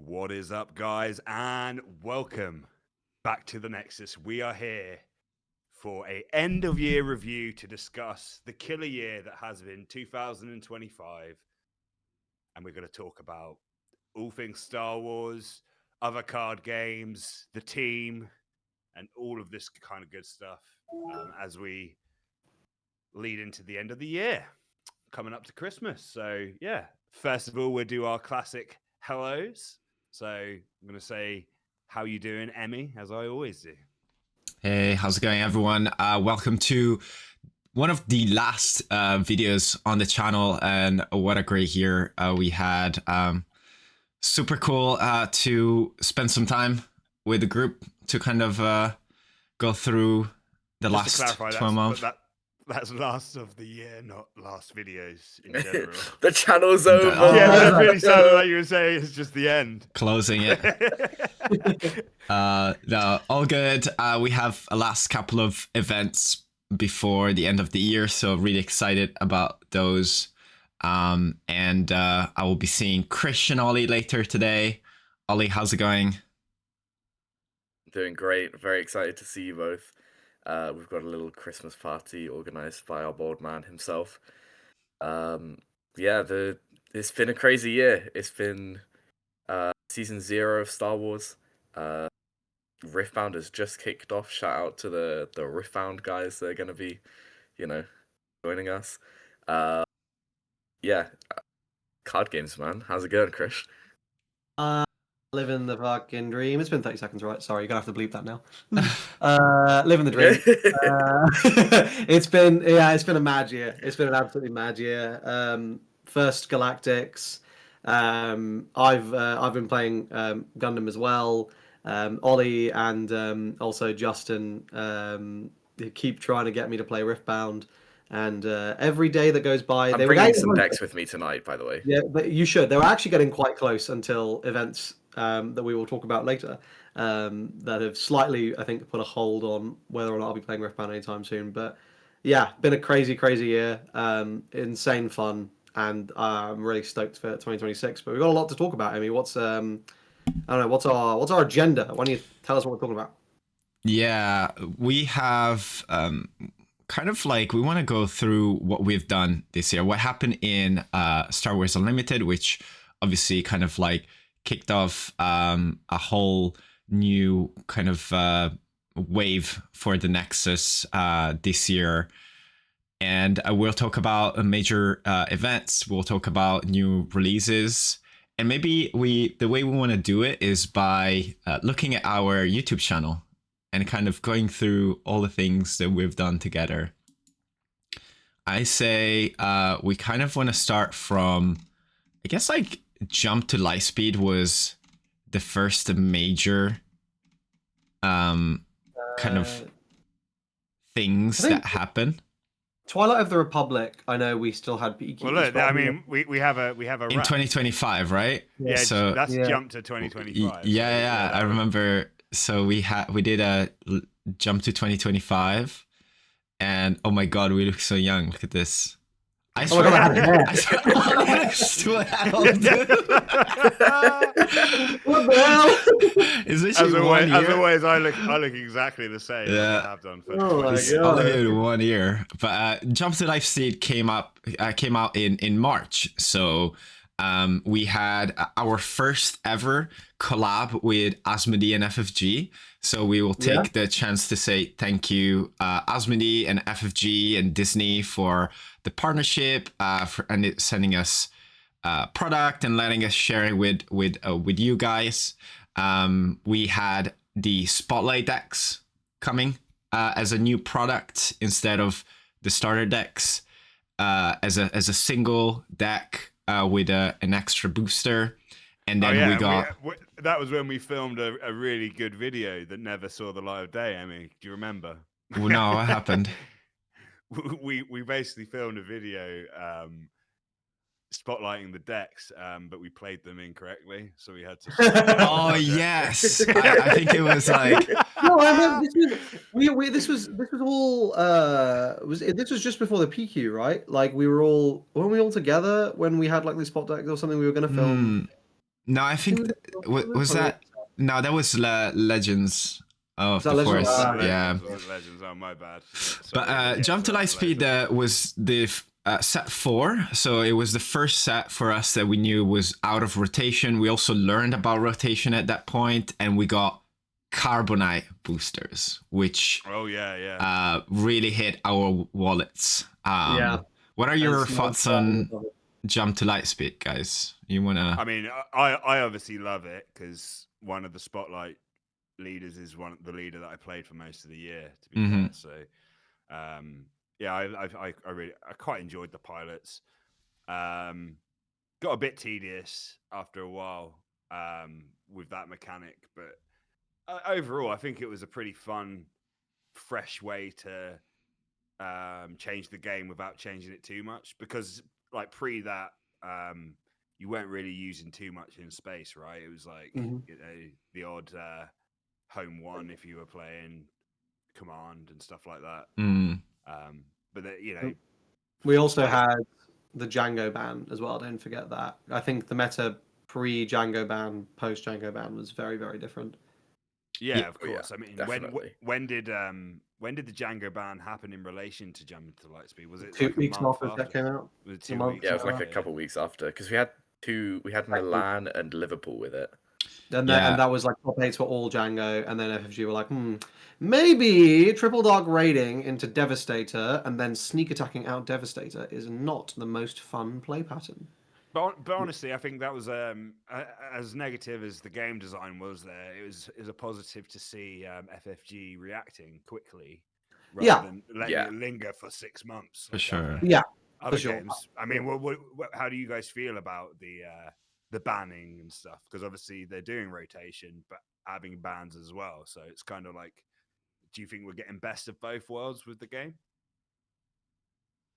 What is up, guys, and welcome back to the Nexus. We are here for a end-of-year review to discuss the killer year that has been 2025, and we're going to talk about all things Star Wars, other card games, the team, and all of this kind of good stuff as we lead into the end of the year, coming up to Christmas. So, yeah, first of all, we'll do our classic hellos. So I'm going to say, how you doing, Emmy, as I always do. Hey, how's it going, everyone? Welcome to one of the last videos on the channel, and what a great year we had. Super cool to spend some time with the group to kind of go through the Just last 12 months. That's last of the year, not last videos in general. The channel's over. Yeah, that really sounded like you were saying it's just the end. Closing it. No, all good. We have a last couple of events before the end of the year, so really excited about those. And I will be seeing Christian Ollie later today. Ollie, how's it going? Doing great. Very excited to see you both. We've got a little Christmas party organized by our board man himself. It's been a crazy year. It's been season 0 of Star Wars. Riftbound has just kicked off. Shout out to the Riftbound guys that are going to be, joining us. Card games, man. How's it going, Chris? Living the fucking dream. It's been 30 seconds, right? Sorry, you're gonna have to bleep that now. Living the dream. It's been a mad year. It's been an absolutely mad year. First Galactics. I've been playing Gundam as well. Ollie and also Justin keep trying to get me to play Riftbound. And every day that goes by, I'm bringing some decks with me tonight, by the way. Yeah, but you should. They were actually getting quite close until events that we will talk about later that have slightly, I think, put a hold on whether or not I'll be playing Riftbound anytime soon. But yeah, been a crazy year, insane fun, and I'm really stoked for 2026. But we've got a lot to talk about. I mean, what's what's our agenda? Why don't you tell us what we're talking about? Yeah, we have kind of like, we want to go through what we've done this year, what happened in Star Wars Unlimited, which obviously kind of like kicked off a whole new kind of wave for the Nexus this year. And we'll talk about major events, we'll talk about new releases, and maybe the way we want to do it is by looking at our YouTube channel and kind of going through all the things that we've done together. I say we kind of want to start from, I guess, like Jump to Lightspeed was the first major kind of things that happen. Twilight of the Republic, I know we still had PQ. Well, look, I mean, we have a in 2025 , right? Yeah, so that's Jump to 2025. Yeah, I remember. So we did a Jump to 2025, and oh my god, we look so young. Look at this. I swear, I swear, what the hell? It's as always, I look exactly the same. Yeah, I have done for only 1 year. But Jump to Lightspeed came out in March. So we had our first ever collab with Asmodee and FFG. So we will take the chance to say thank you, Asmodee and FFG and Disney, for the partnership, and sending us product and letting us share it with you guys. We had the Spotlight decks coming as a new product instead of the starter decks, as a single deck with an extra booster. And then we got... that was when we filmed a really good video that never saw the light of day, Emmy. Do you remember? Well, no, what happened? We basically filmed a video spotlighting the decks, but we played them incorrectly, so we had to... Oh, yes! I think it was like... No, I remember this was all this was just before the PQ, right? Like weren't we all together when we had like the spot deck or something we were going to film? No, I think was that no, that was Legends of that the Legends? Force. Ah, yeah. Legends. Oh, my bad. But Sorry, yeah, Jump to so Light Speed was the set 4, so it was the first set for us that we knew was out of rotation. We also learned about rotation at that point, and we got Carbonite boosters, which Oh yeah. really hit our wallets. Yeah. What are your It's not thoughts on Jump to Light Speed, guys? You wanna? I mean, I obviously love it because one of the spotlight leaders is the leader that I played for most of the year. To be fair, so yeah, I quite enjoyed the pilots. Got a bit tedious after a while with that mechanic, but overall, I think it was a pretty fun, fresh way to change the game without changing it too much. Because like pre that, you weren't really using too much in space, right? It was like the odd home one if you were playing command and stuff like that. But we also had the Django ban as well. Don't forget that. I think the meta pre-Django ban, post-Django ban was very, very different. Yeah, of course. Yeah, I mean, definitely. when did the Django ban happen in relation to Jumping to Lightspeed? Was it 2 like weeks a month after that came out? Was it A 2 month, weeks? Yeah, it was like after, a couple weeks after, because we had Milan and Liverpool with it. And that was like top 8s for all Django, and then FFG were like, maybe triple dark raiding into Devastator and then sneak attacking out Devastator is not the most fun play pattern. But honestly, I think that was as negative as the game design was. There, it was a positive to see FFG reacting quickly, rather than letting it linger for 6 months. For sure. Other sure. games. I mean, how do you guys feel about the banning and stuff? Because obviously they're doing rotation, but having bans as well. So it's kind of like, do you think we're getting best of both worlds with the game?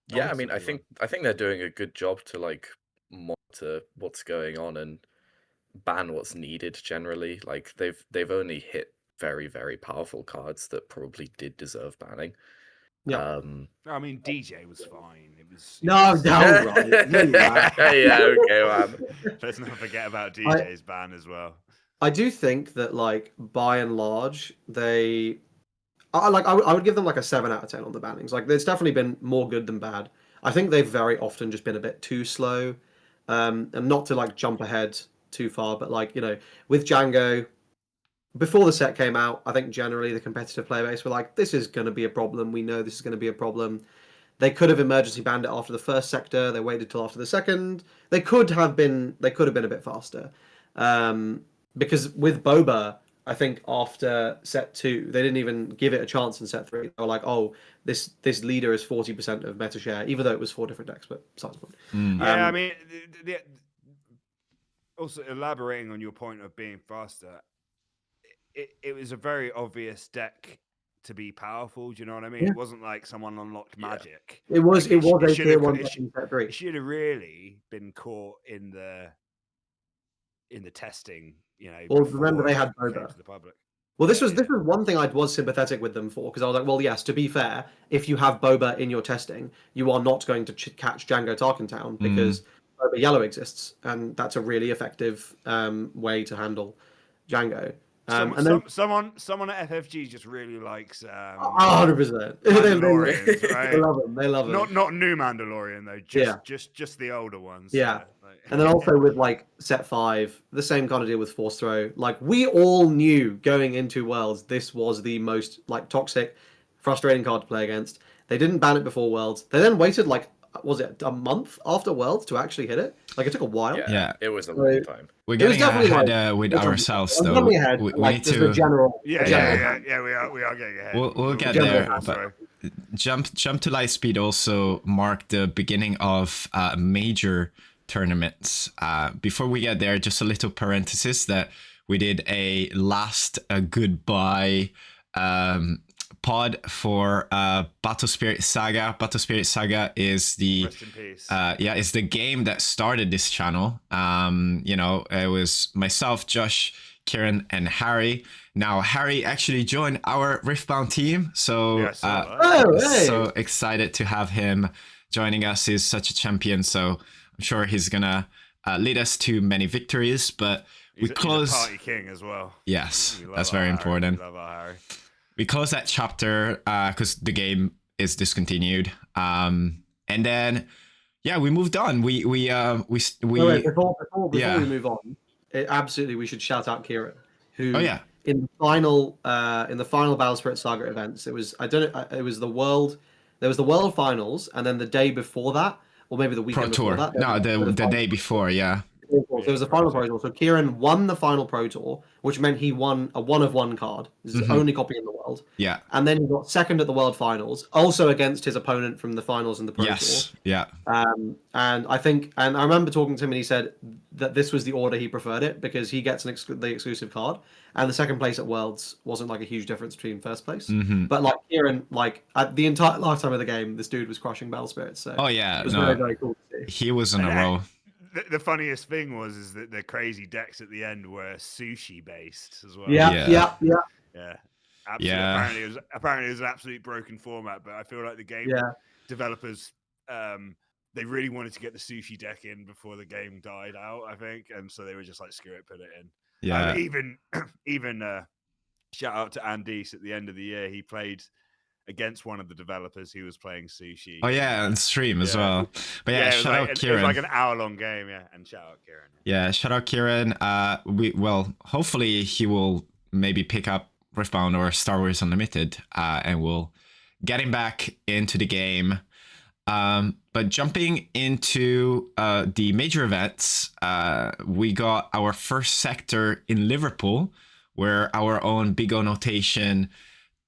Yeah, I mean, I think they're doing a good job to like monitor what's going on and ban what's needed generally. Like they've only hit very, very powerful cards that probably did deserve banning. Yeah. I mean, DJ was fine. It was right. Yeah, okay, man. Let's not forget about DJ's ban as well. I do think that, like, by and large, I would give them like a 7 out of 10 on the bannings. Like, there's definitely been more good than bad. I think they've very often just been a bit too slow, and not to like jump ahead too far, but like, with Django, before the set came out, I think generally the competitive player base were like, this is going to be a problem. We know this is going to be a problem. They could have emergency banned it after the first sector. They waited till after the second. They could have been a bit faster. Because with Boba, I think after set 2, they didn't even give it a chance in set 3. They were like, oh, this leader is 40% of meta share, even though it was 4 different decks, but besides the point. Yeah, I mean, also elaborating on your point of being faster, it was a very obvious deck to be powerful. Do you know what I mean? Yeah. It wasn't like someone unlocked magic. It was Like, a tier 1 deck in set 3. It should have really been caught in the testing. Well, remember they had Boba. To the public. Well, this was one thing I was sympathetic with them for, because I was like, well, yes, to be fair, if you have Boba in your testing, you are not going to catch Django Tarkentown because Boba Yellow exists, and that's a really effective way to handle Django. Someone at FFG just really likes 100%. Mandalorians, right? They love them. They love them. Not new Mandalorian though. Just the older ones. Yeah. And then also with like set 5, the same kind of deal with Force Throw. Like, we all knew going into Worlds this was the most like toxic, frustrating card to play against. They didn't ban it before Worlds. They then waited like, was it a month after Worlds to actually hit it? Like, it took a while. Yeah. It was a long time. We're getting ahead with ourselves, though. We need to. We are getting ahead. We'll get there. But Jump to Lightspeed also marked the beginning of major tournaments. Before we get there, just a little parenthesis that we did a last goodbye pod for Battle Spirit Saga. Battle Spirit Saga is the Rest in peace. It's the game that started this channel. It was myself, Josh, Kieran, and Harry. Now Harry actually joined our Riftbound team, so so excited to have him joining us. He's such a champion, so I'm sure he's gonna lead us to many victories, but He's we a close. party king as well. Yes, We love that's our very Harry. important. We love our Harry. We close that chapter because the game is discontinued, and then we moved on. We Oh, wait, before yeah. we move on, absolutely we should shout out Kieran, who Oh yeah. in the final Battle Spirit Saga events, it was there was the world finals, and then the day before that, or maybe the Pro weekend before Tour. that, No, there was the day before, yeah. there was a final Pro Tour. So Kieran won the final Pro Tour, which meant he won a 1 of 1 card. This is the only copy in the world. Yeah. And then he got second at the World Finals, also against his opponent from the finals in the Pro Tour. Yeah. And I remember talking to him, and he said that this was the order he preferred it because he gets the exclusive card, and the second place at Worlds wasn't like a huge difference between first place. But like Kieran, like at the entire lifetime of the game, this dude was crushing Battle Spirits. So it was very, very cool to see. He was in a row. The funniest thing is that the crazy decks at the end were sushi based as well. Yeah. Absolutely. Yeah. Apparently it was an absolute broken format, but I feel like the game developers they really wanted to get the sushi deck in before the game died out, I think, and so they were just like, screw it, put it in. Yeah. Even shout out to Andis at the end of the year. He played against one of the developers who was playing sushi. Oh yeah, on stream as well. But shout out Kieran. It was like an hour-long game, and shout out Kieran. Yeah, shout out Kieran. Hopefully he will maybe pick up Riftbound or Star Wars Unlimited, and we'll get him back into the game. But jumping into the major events, we got our first sector in Liverpool, where our own Big O Notation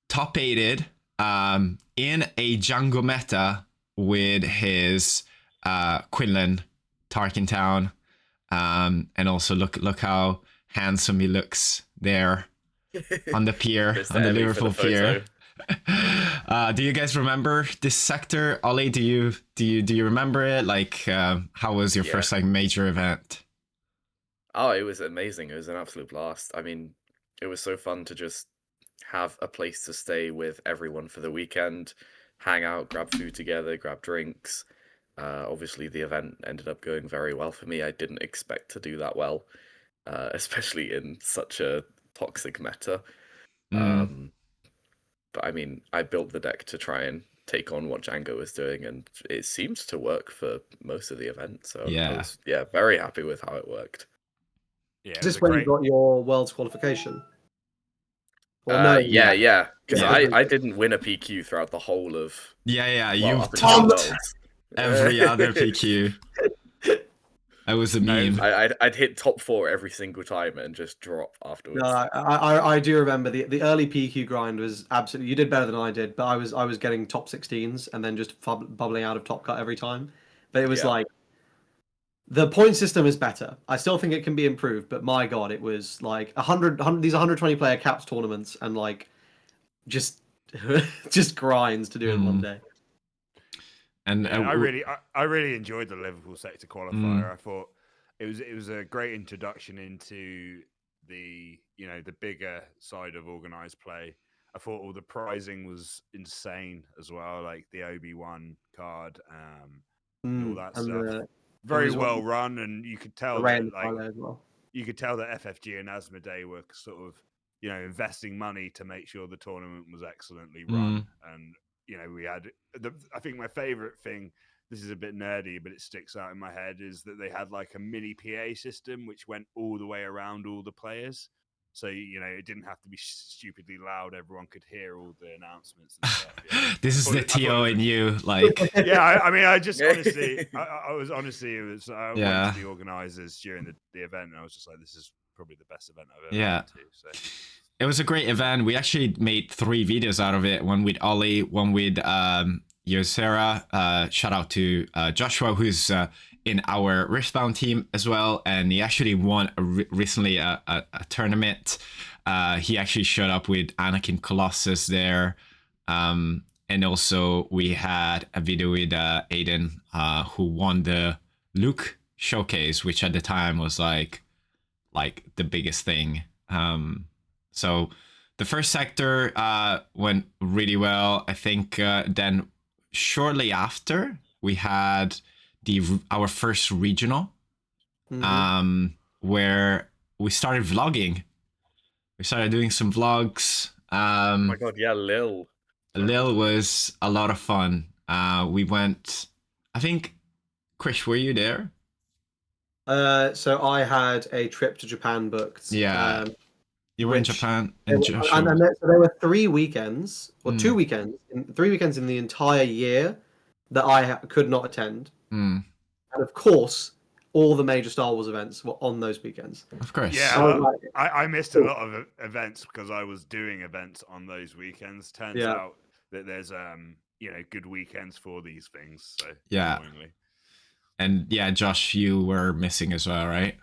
top-aided in a jungle meta with his Quinlan Tarkin Town, and also look how handsome he looks there on the pier, on the Liverpool pier. Do you guys remember this sector? Ollie, do you remember it? Like, how was your first like major event? Oh, it was amazing. It was an absolute blast. I mean, it was so fun to just have a place to stay with everyone for the weekend, hang out, grab food together, grab drinks. Obviously, the event ended up going very well for me. I didn't expect to do that well, especially in such a toxic meta. But I mean, I built the deck to try and take on what Django was doing, and it seemed to work for most of the event. So I was very happy with how it worked. Yeah, is this when you got your Worlds qualification? Yeah. Because I didn't win a PQ throughout the whole of you've topped every other PQ. I was a meme. I'd hit top 4 every single time and just drop afterwards. No, I do remember the early PQ grind was absolutely. You did better than I did, but I was getting top 16s and then just bubbling out of top cut every time. But it was like the point system is better. I still think it can be improved, but my god, it was like 100 these 120 player caps tournaments and like just grinds to do in one day. And I really enjoyed the Liverpool sector qualifier. I thought it was a great introduction into the bigger side of organized play. I thought all the prizing was insane as well, like the Obi-Wan card, and all that stuff. Very well run, and you could tell that you could tell that FFG and Asmodee were sort of investing money to make sure the tournament was excellently run. And we had I think my favorite thing, this is a bit nerdy, but it sticks out in my head, is that they had like a mini PA system which went all the way around all the players. So, it didn't have to be stupidly loud. Everyone could hear all the announcements and stuff. This is the TO in you, like. I just honestly, I went to the organizers during the event, and I was just like, this is probably the best event I've ever been to. So. It was a great event. We actually made 3 videos out of it. One with Ollie, one with Yosera. Shout out to Joshua, who's in our Riftbound team as well. And he actually won recently a tournament. He actually showed up with Anakin Colossus there. And also we had a video with Aiden, who won the Luke showcase, which at the time was like the biggest thing. So the first sector went really well. I think then shortly after we had our first regional. where we started vlogging. We started doing some vlogs. Oh my god, yeah, Lil. Lil was a lot of fun. We went, I think, Krish, were you there? So I had a trip to Japan booked. Yeah. You were in which- Japan, and, and Joshua. and so there were 3 weekends, or 2 weekends, 3 weekends in the entire year that I could not attend. Mm, And of course, all the major Star Wars events were on those weekends. of course. Yeah, I was like, I missed a lot of events because I was doing events on those weekends. Turns Yeah. out that there's good weekends for these things. So Yeah. annoyingly. And yeah, Josh, you were missing as well, right?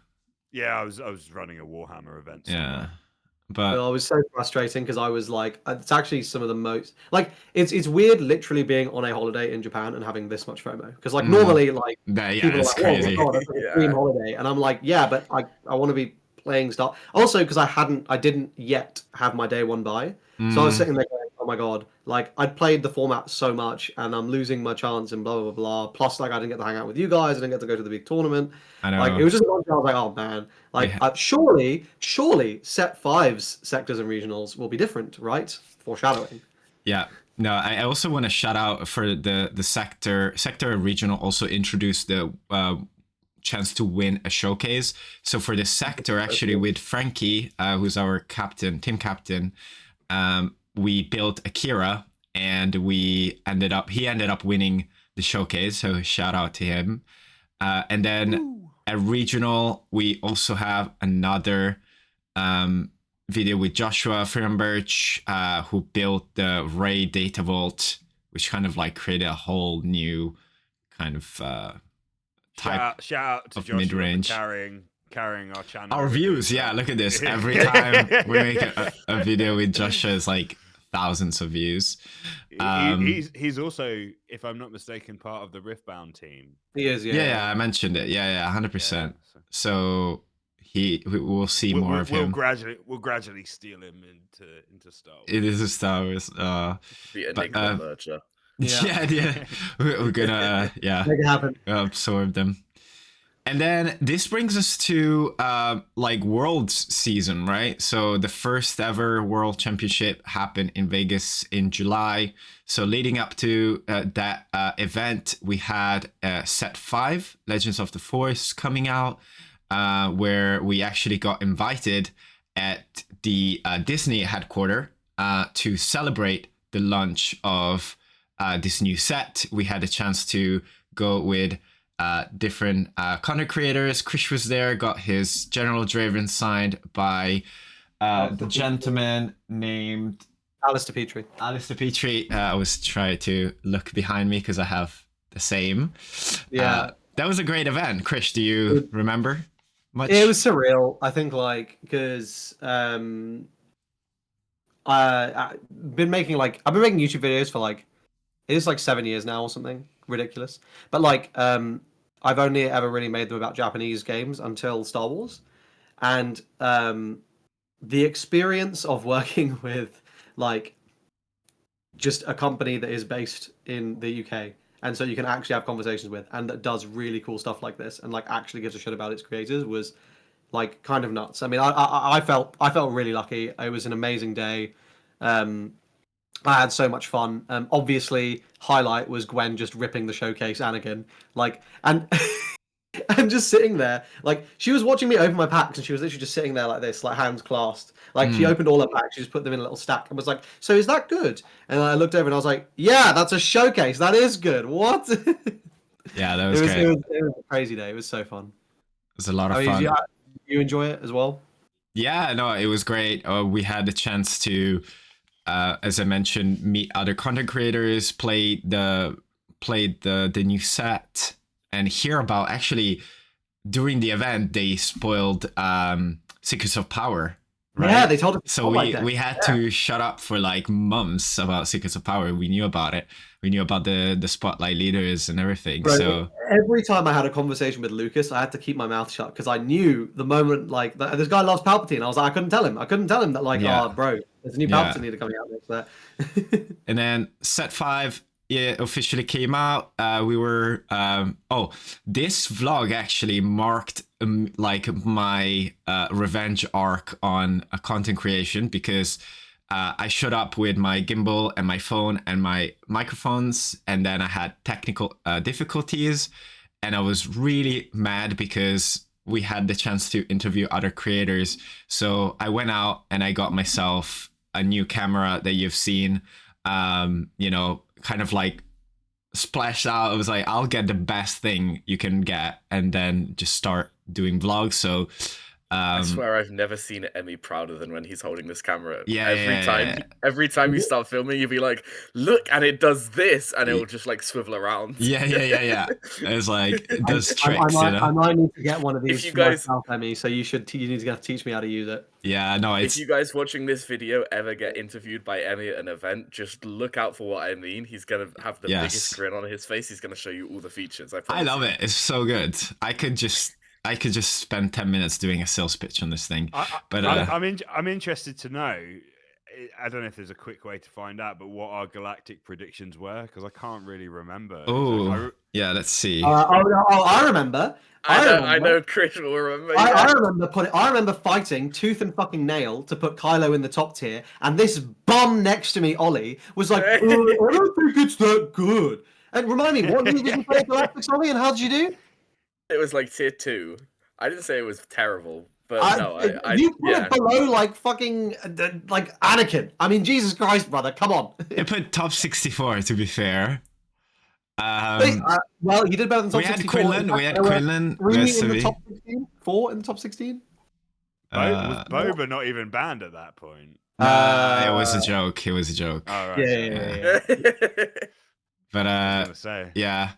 Yeah, I was running a Warhammer event. Yeah. Well, But it was so frustrating because I was like, it's actually some of the most like it's weird literally being on a holiday in Japan and having this much FOMO because like normally like yeah, people are it's like, crazy. oh my god, that's like Yeah. a dream holiday, and I'm like, yeah, but I want to be playing Star. Also, because I didn't yet have my day one buy, so I was sitting there going, oh my god, like I'd played the format so much and I'm losing my chance and blah blah blah. Plus, like I didn't get to hang out with you guys, I didn't get to go to the big tournament. I know. Like it was just a bunch of, I was like, oh man, like Yeah. surely Set 5's sectors and regionals will be different, right? Foreshadowing. Yeah. No, I also want to shout out for the sector regional also introduced the chance to win a showcase. So for the sector, actually with Frankie, who's our captain, team captain, we built Akira and he ended up winning the showcase. So shout out to him. And then at regional, we also have another video with Joshua Birch, who built the Ray Data Vault, which kind of like created a whole new kind of type. Shout out to of Joshua mid-range. for carrying our channel. Our with views, him, yeah, so- look at this. Every time we make a video with Joshua, it's like thousands of views. He's also, if I'm not mistaken, part of the Riftbound team. He is, Yeah, I mentioned it. Yeah, 100%. Yeah, so So we'll see more of him. We'll gradually steal him into Star Wars. It is a Star Wars. The Enigma merger. Yeah. We're gonna Make it happen. absorb them. And then this brings us to like Worlds season, right? So the first ever World Championship happened in Vegas in July. So leading up to that event, we had Set 5, Legends of the Force, coming out, where we actually got invited at the Disney headquarters to celebrate the launch of this new set. We had a chance to go with different content creators. Krish was there, got his General Draven signed by the gentleman named Alistair Petrie. Alistair Petrie. I was trying to look behind me because I have the same. Yeah. That was a great event. Krish, do you remember much? It was surreal. I think like because I've been making YouTube videos for like it's like 7 years now or something ridiculous. But like I've only ever really made them about Japanese games until Star Wars, and the experience of working with like just a company that is based in the UK, and so you can actually have conversations with, and that does really cool stuff like this, and like actually gives a shit about its creators, was like kind of nuts. I mean, I felt really lucky. It was an amazing day. I had so much fun. Obviously, highlight was Gwen just ripping the showcase Anakin, like, and and just sitting there, like she was watching me open my packs, and she was literally just sitting there like this, like hands clasped. Like she opened all her packs, she just put them in a little stack, and was like, "So is that good?" And I looked over and I was like, "Yeah, that's a showcase. That is good. What?" Yeah, that was it great. was a crazy day. It was so fun. It was a lot of I mean, fun. yeah, you enjoy it as well? Yeah, no, it was great. We had the chance to, as I mentioned, meet other content creators, play the new set, and hear about actually during the event they spoiled Secrets of Power. Right? Yeah, they told us. So we had to shut up for like months about Secrets of Power. We knew about it. We knew about the spotlight leaders and everything. Bro, so every time I had a conversation with Lucas, I had to keep my mouth shut because I knew the moment like this guy loves Palpatine. I was like, I couldn't tell him that like, Yeah. oh, bro, there's a new Yeah. Palpatine leader coming out next there. and then Set 5 it officially came out, we were this vlog actually marked like my revenge arc on content creation, because I showed up with my gimbal and my phone and my microphones, and then I had technical difficulties, and I was really mad because we had the chance to interview other creators. So I went out and I got myself a new camera that you've seen, you know, kind of like splashed out. I was like, I'll get the best thing you can get and then just start doing vlogs. So I swear I've never seen Emmy prouder than when he's holding this camera. Yeah, Every time you start filming, you'll be like, look, and it does this, and it'll just like swivel around. Yeah. It's like, it does tricks, I you know? might need to get one of these If you for guys- myself, Emmy, so you need to teach me how to use it. Yeah, no, If it's... you guys watching this video ever get interviewed by Emmy at an event, just look out for what I mean. He's gonna have the biggest grin on his face. He's gonna show you all the features. I love it. It's so good. I could just spend 10 minutes doing a sales pitch on this thing. I'm interested to know. I don't know if there's a quick way to find out, but what our galactic predictions were, because I can't really remember. Oh, yeah. Let's see. I remember. I know Chris will remember. I remember fighting tooth and fucking nail to put Kylo in the top tier, and this bum next to me, Ollie, was like, I don't think it's that good. And remind me, what did you play Galactics, Ollie, and how did you do? It was like tier 2. I didn't say it was terrible, but you put it below like fucking like Anakin. I mean, Jesus Christ, brother, come on. I put top 64 to be fair. Well, you did better than top 64. We had Quinlan. 3 in the top 16, 4 in the top 16. Was Boba not even banned at that point? It was a joke. It was a joke. Oh, right. Yeah. But yeah.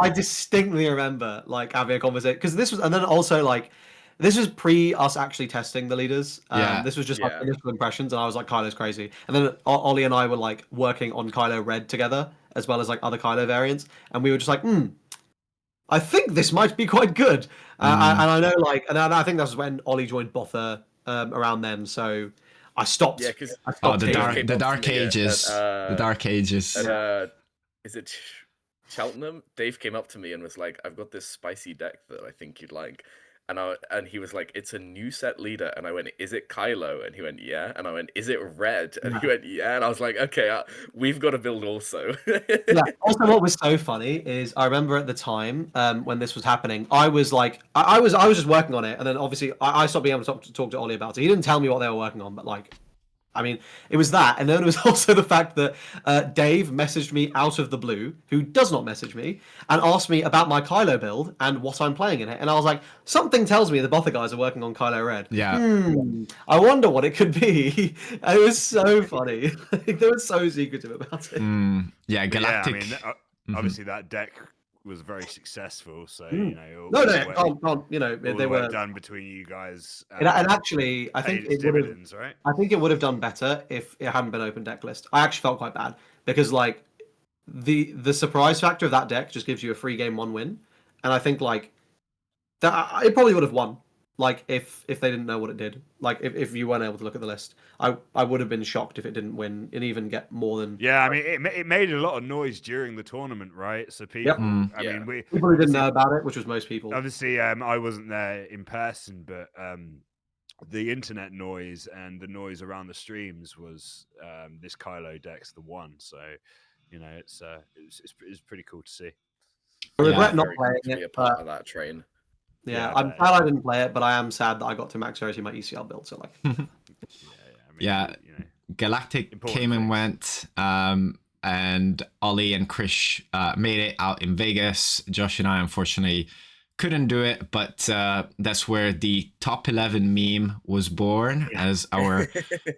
I distinctly remember like having a conversation, because this was, and then also like this was pre us actually testing the leaders. This was just like initial impressions, and I was like, Kylo's crazy. And then Ollie and I were like working on Kylo Red together, as well as like other Kylo variants, and we were just like, I think this might be quite good. And I know like, and I think that was when Ollie joined Botha around then. So I stopped. Yeah, because the Dark Ages. The Dark Ages. Is it Cheltenham? Dave came up to me and was like, "I've got this spicy deck that I think you'd like," and he was like, "It's a new set leader," and I went, "Is it Kylo?" And he went, "Yeah," and I went, "Is it Red?" And he went, "Yeah," and I was like, "Okay, we've got to build also." Yeah. Also, what was so funny is I remember at the time when this was happening, I was like, I was just working on it, and then obviously I stopped being able to talk to Ollie about it. He didn't tell me what they were working on, but like, I mean, it was that, and then it was also the fact that Dave messaged me out of the blue, who does not message me, and asked me about my Kylo build and what I'm playing in it, and I was like, something tells me the Botha guys are working on Kylo Red. Yeah. I wonder what it could be. It was so funny. They were so secretive about it. Yeah, Galactic. Yeah, I mean, obviously that deck was very successful, so you know. No, you know, they were done between you guys. And actually, I think it would have. Right? I think it would have done better if it hadn't been open deck list. I actually felt quite bad because like the surprise factor of that deck just gives you a free game 1 win, and I think like that it probably would have won. Like if they didn't know what it did, like if you weren't able to look at the list, I would have been shocked if it didn't win and even get more than. Yeah, I mean it made a lot of noise during the tournament, right? So people, I mean, people who didn't know about it, which was most people. Obviously, I wasn't there in person, but the internet noise and the noise around the streams was this Kylo deck's the one. So you know, it's pretty cool to see. I regret not playing to be a part of that train. Yeah, I'm glad I didn't play it, but I am sad that I got to max rarity my ECL build. So like, I mean, you know, Galactic came and went, and Ollie and Krish made it out in Vegas. Josh and I unfortunately couldn't do it, but that's where the top 11 meme was born, as our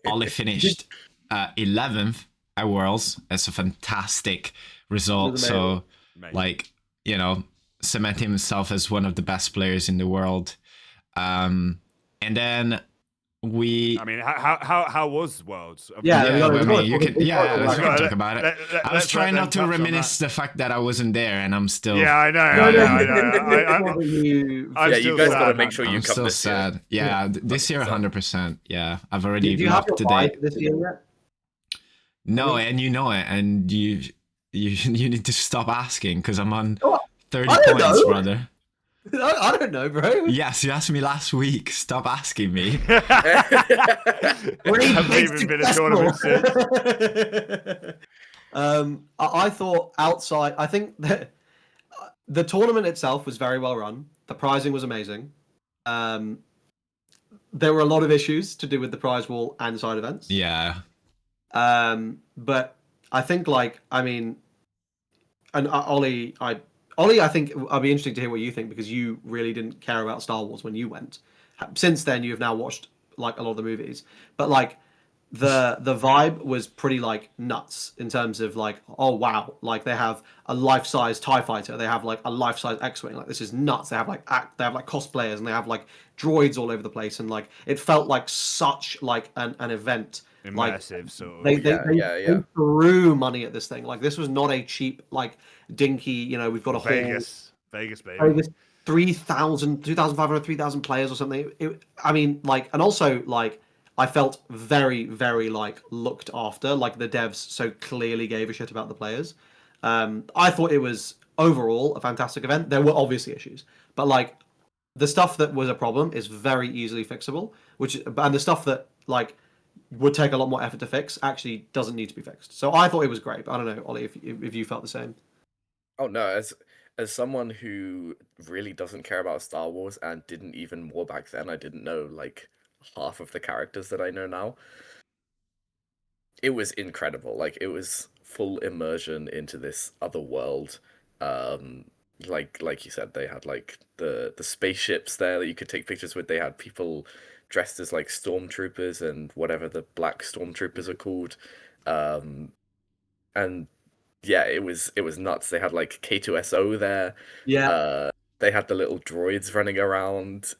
Ollie finished 11th at Worlds. That's a fantastic result. So, like, you know, cementing himself as one of the best players in the world. And then I mean, how was Worlds? Let's talk about it. I was trying not to reminisce the fact that I wasn't there, and I'm still. Yeah, I know. You guys got to make sure you come this year. Sad. Yeah, this year 100%. Yeah, I've already do you have locked your today. buy this year yet? No, mean- and you know it, and you need to stop asking because I'm on Oh, 30 I don't points, know. brother. I don't know, bro. Yes, you asked me last week. Stop asking me. Great, Haven't big, even been a successful. tournament since. I thought outside. I think that the tournament itself was very well run. The prizing was amazing. There were a lot of issues to do with the prize wall and side events. Yeah. But I think, like, I mean, and Ollie, I think I'd be interesting to hear what you think because you really didn't care about Star Wars when you went. Since then, you have now watched like a lot of the movies, but like the vibe was pretty like nuts in terms of like, oh wow, like they have a life-size TIE fighter, they have like a life-size X-wing, like this is nuts. They have like cosplayers and they have like droids all over the place, and like it felt like such like an event. Like Immersive, sort of. they, Yeah, they, yeah, they yeah. threw money at this thing. Like this was not a cheap like dinky. You know, we've got a whole Vegas, baby. Vegas 3,000, 2,500, 3,000 players or something. I mean, like, and also like I felt very, very like looked after. Like the devs so clearly gave a shit about the players. I thought it was overall a fantastic event. There were obviously issues, but like the stuff that was a problem is very easily fixable. And the stuff that like would take a lot more effort to fix actually doesn't need to be fixed. So I thought it was great. But I don't know, Ollie, if you felt the same. Oh no, as someone who really doesn't care about Star Wars and didn't even more back then, I didn't know like half of the characters that I know now. It was incredible. Like it was full immersion into this other world. Um like you said, they had like the spaceships there that you could take pictures with. They had people dressed as like stormtroopers and whatever the black stormtroopers are called. And yeah, it was nuts. They had like K2SO there. Yeah, They had the little droids running around.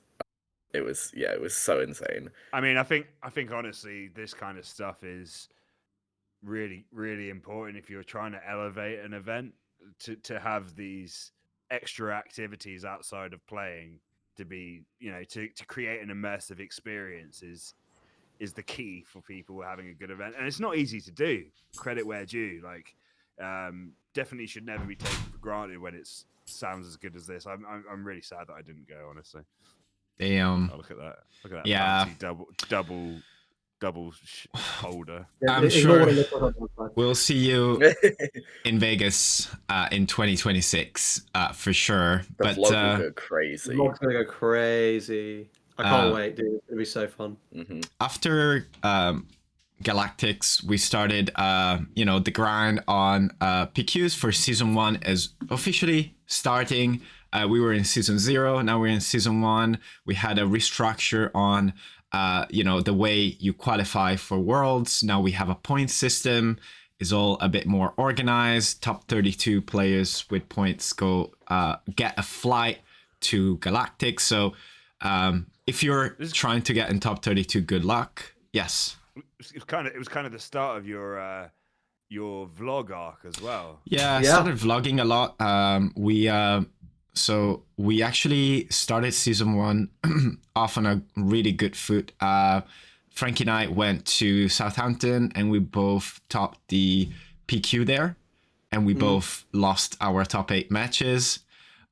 It was so insane. I mean, I think honestly, this kind of stuff is really, really important if you're trying to elevate an event to have these extra activities outside of playing to be, to create an immersive experience is the key for people having a good event. And it's not easy to do. Credit where due. Like, definitely should never be taken for granted when it sounds as good as this. I'm really sad that I didn't go, honestly. Damn. Oh, look at that! Look at that Yeah. fancy double holder. I'm ignore what sure it looks like on the outside. we'll see you in Vegas in 2026 for sure. The But vlog will go The crazy. vlog's gonna go crazy. I can't wait, dude. It's gonna be so fun. after Galactics, we started the grind on PQs for season 1 is officially starting. We were in season 0, now we're in season 1. We had a restructure on the way you qualify for worlds. Now we have a point system. Is all a bit more organized. Top 32 players with points go get a flight to Galactic. So if you're trying to get in top 32, good luck. Yes. It was kind of the start of your vlog arc as well. Yeah, I Yeah. started vlogging a lot. We actually started season 1 off on a really good foot. Frankie and I went to Southampton and we both topped the PQ there, and we both lost our top 8 matches.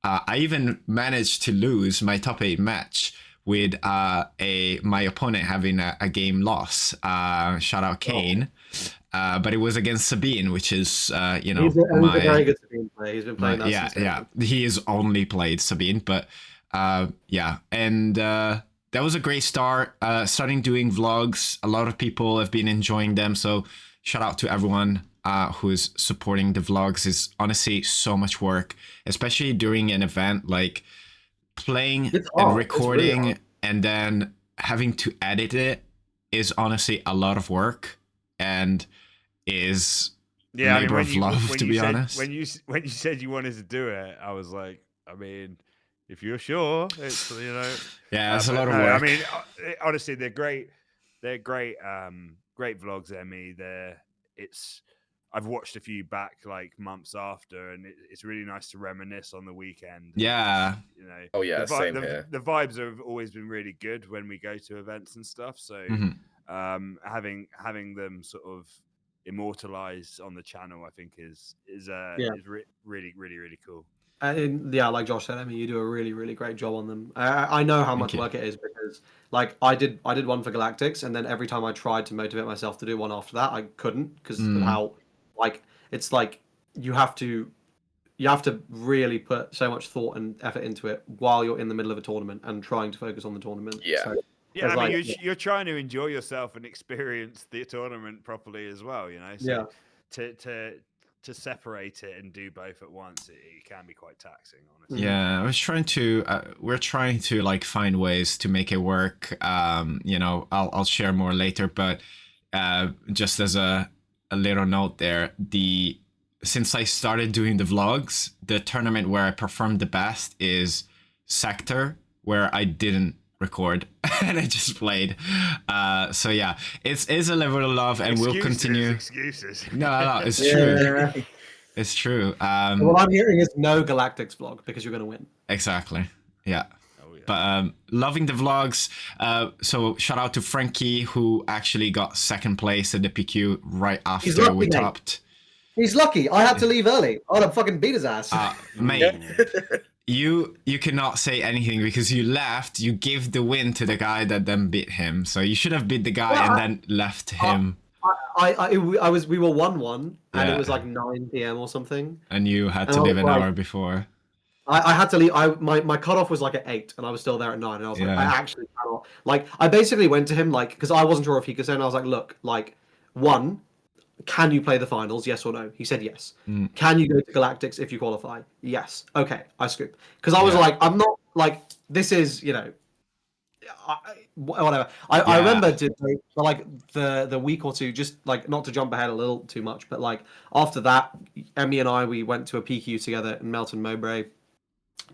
I even managed to lose my top 8 match with my opponent having a game loss. Shout out Kane. But it was against Sabine, which is He's a very good Sabine player. He's been playing that since day one. He has only played Sabine, but and that was a great start. Starting doing vlogs, a lot of people have been enjoying them. So shout out to everyone who's supporting the vlogs. It's honestly so much work, especially during an event like playing It's and hard. It's really recording hard. and then having to edit it is honestly a lot of work and is labor of love, to be honest. When you said you wanted to do it, I was like, I mean, if you're sure, it's Yeah, it's a lot of no, work. I mean, honestly, they're great. They're great. Great vlogs, Emmy. I've watched a few back like months after, and it's really nice to reminisce on the weekend. Yeah. Oh yeah, same the, here. The vibes have always been really good when we go to events and stuff. So having them sort of immortalized on the channel, I think is really really cool. And yeah, like Josh said, I mean, you do a really, really great job on them. I know how much work it is because, like, I did one for Galactics, and then every time I tried to motivate myself to do one after that, I couldn't because of how, like, it's like you have to really put so much thought and effort into it while you're in the middle of a tournament and trying to focus on the tournament. Yeah. So, Yeah, it's I mean, like, you're trying to enjoy yourself and experience the tournament properly as well, you know. So to separate it and do both at once, it can be quite taxing, honestly. Yeah, we're trying to like find ways to make it work. You know, I'll share more later, but just as a little note there, since I started doing the vlogs, the tournament where I performed the best is Sector, where I didn't record and I just played. So yeah, it's a level of love, and we'll continue. Excuses. No, it's true. It's true. what I'm hearing is no Galactics vlog because you're going to win. Exactly. Yeah. Oh, yeah. But loving the vlogs. So shout out to Frankie, who actually got second place at the PQ right after we topped. He's lucky. I had to leave early. I'd have fucking beat his ass. Mate, you cannot say anything because you left. You gave the win to the guy that then beat him. So you should have beat the guy and then left him. We were 1-1, and it was like 9 p.m. or something. And you had to leave an hour before. I had to leave. My cutoff was like at 8, and I was still there at 9. And I was like, I actually cannot. Like, I basically went to him like because I wasn't sure if he could say. And I was like, look, like, one, can you play the finals? Yes or no? He said yes. Can you go to Galactics if you qualify? Yes. Okay, I scoop. Because I was like, I'm not like this is whatever. I remember for like the week or two, just like not to jump ahead a little too much, but like after that, Emmy and we went to a PQ together in Melton Mowbray.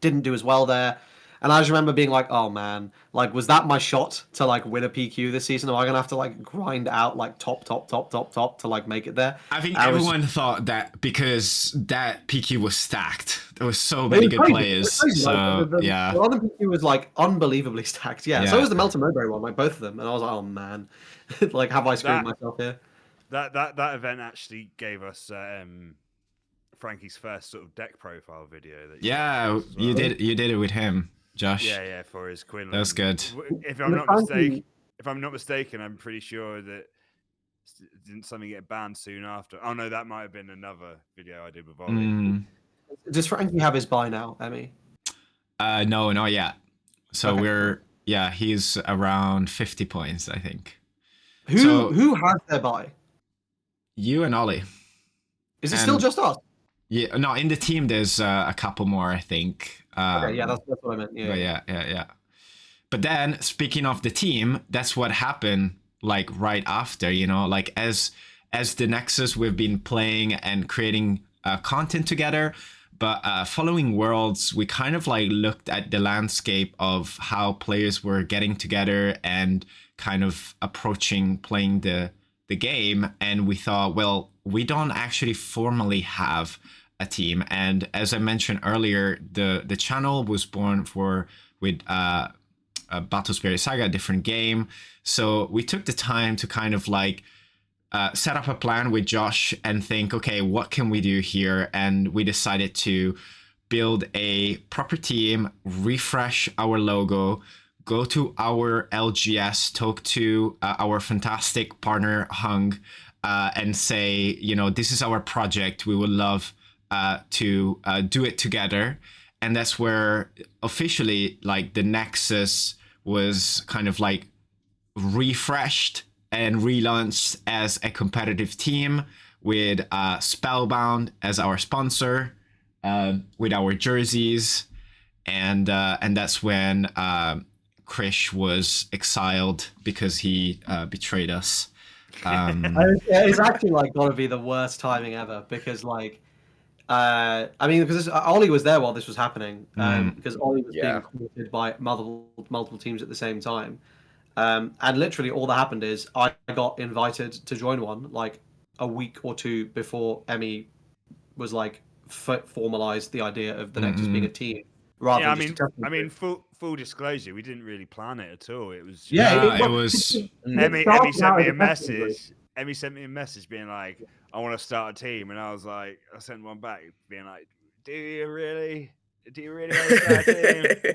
Didn't do as well there. And I just remember being like, oh man, like, was that my shot to like win a PQ this season? Am I going to have to like grind out like top to like make it there? I think everyone thought that because that PQ was stacked. There was so many good players. So, the other PQ was like unbelievably stacked. Yeah. So was the Melton Mowbray one, like both of them. And I was like, oh man, like, have I screwed myself here? That event actually gave us Frankie's first sort of deck profile video. You did it with him. Josh. Yeah, for his Quinlan. That was good. If I'm not mistaken, I'm pretty sure that didn't something get banned soon after. Oh no, that might have been another video I did with Ollie. Does Frankie have his buy now, Emmy? No, not yet. So he's around 50 points, I think. Who has their buy? You and Ollie. Is it still just us? Yeah, no, in the team there's a couple more, I think. Okay, yeah, that's what I meant. Yeah. But then, speaking of the team, that's what happened like right after, like as the Nexus, we've been playing and creating content together. But following Worlds, we kind of like looked at the landscape of how players were getting together and kind of approaching playing the game. And we thought, well, we don't actually formally have a team. And as I mentioned earlier, the channel was born with Battle Spirit Saga, a different game. So we took the time to kind of like set up a plan with Josh and think, okay, what can we do here? And we decided to build a proper team, refresh our logo, go to our LGS, talk to our fantastic partner Hung, and say, this is our project. We would love to do it together. And that's where officially like the Nexus was kind of like refreshed and relaunched as a competitive team with Spellbound as our sponsor, with our jerseys, and that's when Krish was exiled because he betrayed us. It's actually like gotta be the worst timing ever because like because Ollie was there while this was happening because Ollie was being recruited by multiple teams at the same time. And literally all that happened is I got invited to join one like a week or two before Emmy was like formalized the idea of the Nexus being a team. I mean, full disclosure, we didn't really plan it at all. It was it was. Emmy sent me a message. Emmy sent me a message being like, "I want to start a team," and I was like, I sent one back being like, "Do you really? Do you really want to start a team?"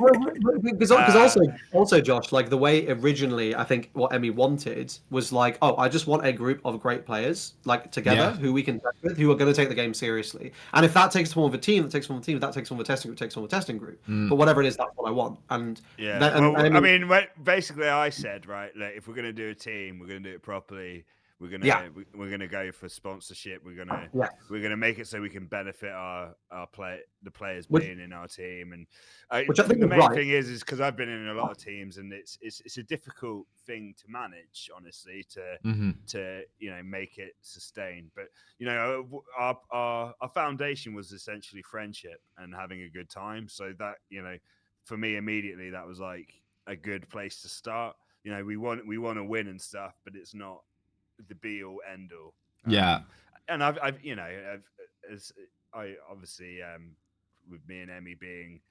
Because also, Josh, like the way originally, I think what Emmy wanted was like, oh, I just want a group of great players like together Yeah. who we can test with, who are going to take the game seriously. And if that takes the form of a team, that takes the form of a team. If that takes the form of a testing group, takes the form of a testing group. But whatever it is, that's what I want. And Yeah. that- and- Well, and I mean, basically, I said right, like, if we're gonna do a team, we're gonna do it properly. We're gonna Yeah. we're gonna go for sponsorship. We're gonna yeah. make it so we can benefit the players Which- being in our team. And which I think the is main right. thing is because I've been in a lot of teams, and it's a difficult thing to manage, honestly, to make it sustain. But our foundation was essentially friendship and having a good time. So that for me immediately that was like a good place to start. We want to win and stuff, but it's not the be all end all. Yeah. And I've I obviously with me and Emmy being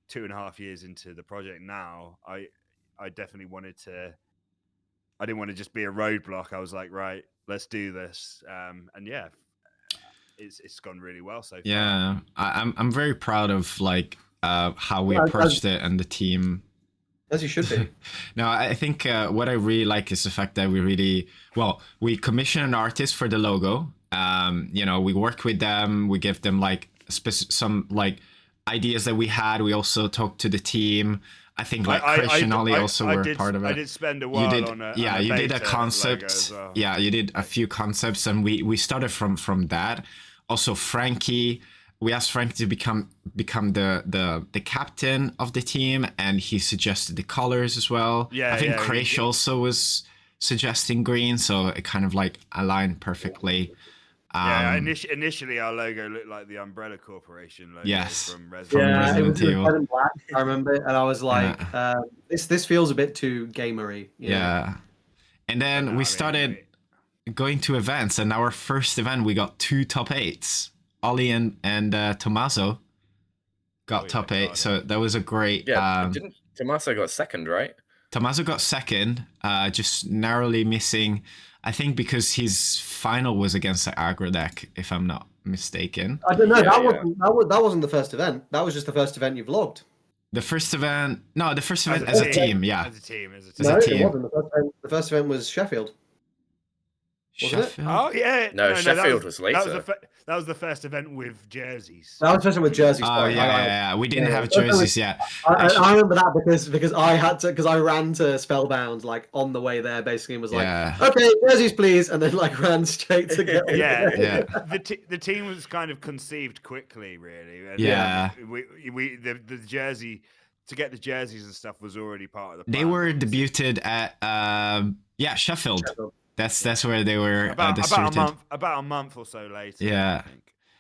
2.5 years into the project now, I definitely wanted to. I didn't want to just be a roadblock. I was like, right, let's do this. And yeah, it's gone really well so far. Yeah, I'm very proud of like how we approached it and the team. As you should be. No, I think what I really like is the fact that we commission an artist for the logo. We work with them. We give them like some like ideas that we had. We also talked to the team. I think like Chris and Ollie also were part of it. I did spend a while on a you did a beta concept. logo as well. Yeah, you did a few concepts, and we started from that. Also, Frankie. We asked Frank to become the captain of the team, and he suggested the colors as well. Yeah, I think Crash also was suggesting green, so it kind of like aligned perfectly. Initially our logo looked like the Umbrella Corporation logo from Resident From Evil. Resident it was Evil. red and black, I remember, and I was like, this feels a bit too gamery. Yeah. And then we started going to events, and our first event we got 2 top 8s. Ollie and Tommaso got top 8, so that was a great. Didn't Tommaso got second, right? Tommaso got second, just narrowly missing. I think because his final was against the aggro deck, if I'm not mistaken. I don't know. That wasn't the first event. That was just the first event you've logged. The first event as a team, yeah. As a team. No, it wasn't. The first event was Sheffield. Wasn't it? Sheffield? Oh yeah, No, Sheffield was later. That was the first event with jerseys. That was the first one with jerseys. Oh yeah. We didn't have jerseys yet. I remember that because I ran to Spellbound like on the way there basically and was like, okay, jerseys please, and then like ran straight to get. The team was kind of conceived quickly, really. And the jersey to get the jerseys and stuff was already part of the plan. They were debuted at Sheffield. That's where they were distributed. About a month or so later. Yeah.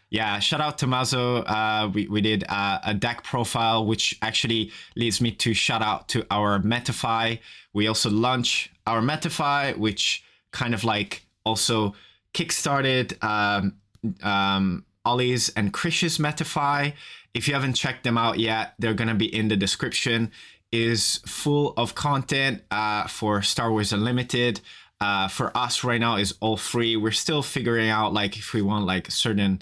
Yeah, shout out to Mazo. We did a deck profile, which actually leads me to shout out to our Metafy. We also launched our Metafy, which kind of like also kickstarted Ollie's and Krish's Metafy. If you haven't checked them out yet, they're going to be in the description. Is full of content for Star Wars Unlimited. For us right now is all free. We're still figuring out like if we want like certain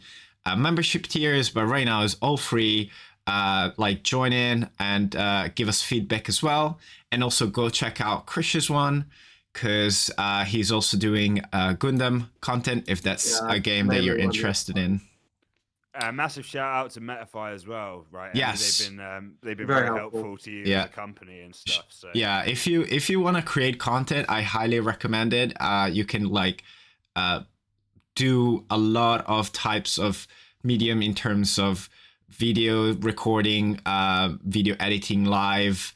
membership tiers, but right now is all free. Like join in and give us feedback as well, and also go check out Krish's one because he's also doing Gundam content if that's a game that you're interested in. Massive shout out to Metafy as well, right? Yes, they've been very helpful to you and the company and stuff. So yeah, if you want to create content, I highly recommend it. You can like do a lot of types of medium in terms of video recording, video editing live,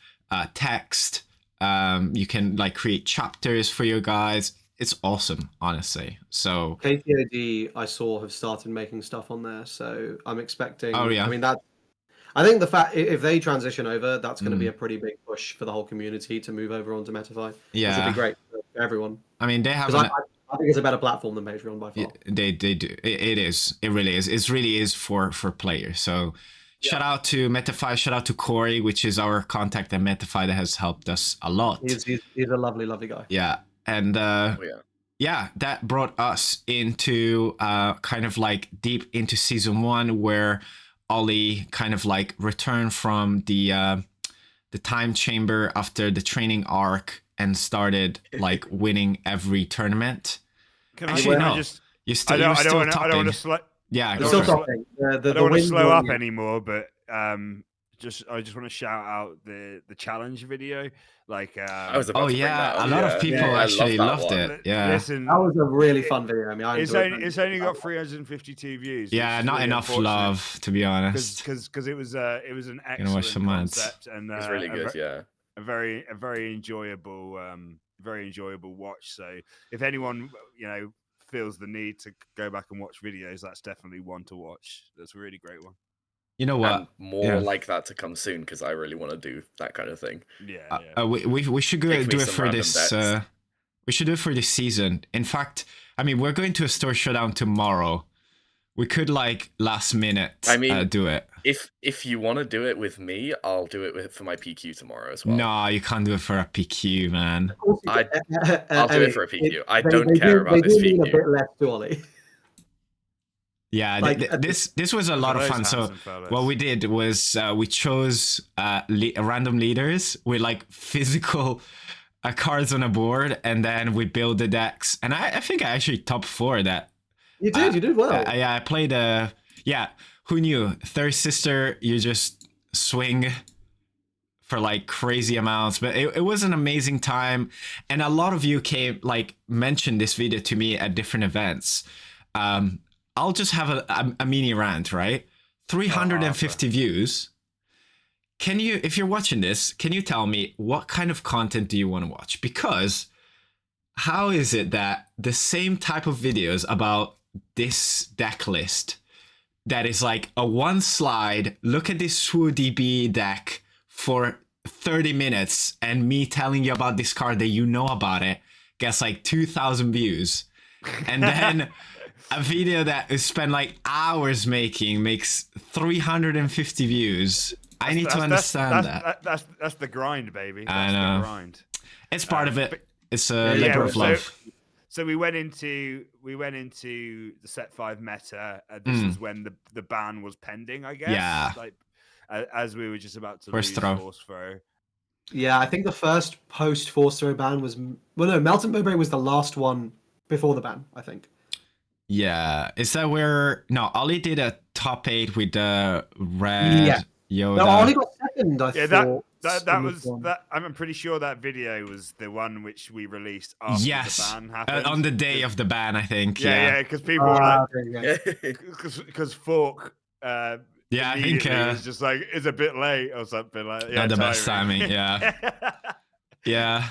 text. You can like create chapters for your guys. It's awesome, honestly. So KTOD I saw have started making stuff on there, so I'm expecting. Oh yeah. I mean that. I think the fact if they transition over, that's going to be a pretty big push for the whole community to move over onto Metafy. Yeah, which would be great for everyone. I mean, they have. I think it's a better platform than Patreon by far. They do. It is. It really is. It really is for players. So. Shout out to Metafy, shout out to Corey, which is our contact at Metafy that has helped us a lot. He's a lovely, lovely guy. Yeah. And yeah, that brought us into kind of like deep into season 1, where Ollie kind of like returned from the time chamber after the training arc and started like winning every tournament. Can Actually, I no, just? you're still you're still I don't topping. want to slow. Yeah, I go don't Still for it. wanna topping. I don't want to wins slow won, up yeah. anymore, but I just want to shout out the challenge video. Like, I was about Oh to bring that yeah, up. a lot of Yeah. people Yeah, I actually love that loved one. it. Yeah. listen, That was a really it- fun video. I mean, I it's enjoyed only it. it's only got 352 views. Yeah, which is not really enough unfortunate, love, to be honest. because it was an Gonna watch excellent some ads. concept and It's really good. Yeah. a very enjoyable watch. So if anyone feels the need to go back and watch videos, that's definitely one to watch. That's a really great one. You know what? And more Yeah. like that to come soon because I really want to do that kind of thing. Yeah, We should go Pick me do it some for random this. bets. We should do it for this season. In fact, I mean, we're going to a store showdown tomorrow. We could like last minute. I mean, do it. If you want to do it with me, I'll do it for my PQ tomorrow as well. No, you can't do it for a PQ, man. Of course you I- can. I'll do it for a PQ. I don't care about they this do mean a PQ. bit less to Ollie. Yeah, Like, this was a lot of fun. So what we did was we chose random leaders with like physical cards on a board, and then we build the decks. And I think I actually top 4 that. You did well. Yeah, I played yeah, who knew? Third Sister, you just swing for like crazy amounts, but it was an amazing time. And a lot of you mentioned this video to me at different events. I'll just have a mini rant, right? 350 views. Can you, if you're watching this, can you tell me what kind of content do you want to watch? Because how is it that the same type of videos about this deck list that is like a one slide, look at this SWDB deck for 30 minutes and me telling you about this card that you know about it gets like 2,000 views. And then a video that is spent like hours making makes 350 views. I need to understand that. That's the grind, baby. That's I know. The grind. It's part of it. but- It's a labor of love. So we went into the set 5 meta. This was when the ban was pending, I guess. Yeah. Like as we were just about to Force lose throw. Force throw. Yeah, I think the first post Force Throw ban was Melton Mowbray was the last one before the ban, I think. Yeah. Is that where Ollie did a top 8 with the red Yoda? No, Ollie got second, I Yeah, thought. that was that. I'm pretty sure that video was the one which we released after Yes, the ban happened. on the day of the ban, I think. Yeah, because people were like, there you go. because Fork. Yeah, I think immediately was just like it's a bit late or something like. Yeah, not the best timing. Yeah, yeah,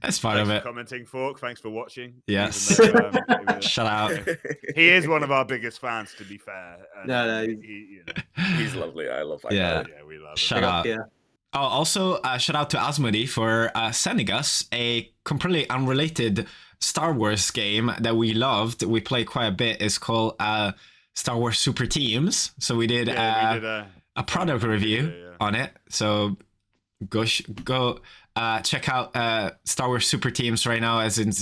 that's part Thanks of for it. commenting, Fork. Thanks for watching. Yes. Even though, it was- Shout out. he is one of our biggest fans, to be fair. And No, He's lovely. I love that Yeah. guy. yeah, we love Shout him. out. Yeah. Oh, also shout out to Asmodee for sending us a completely unrelated Star Wars game that we loved. We played quite a bit. It's called Star Wars Super Teams. So we did, Yeah, we did a product review video, on it. So go check out Star Wars Super Teams right now, as in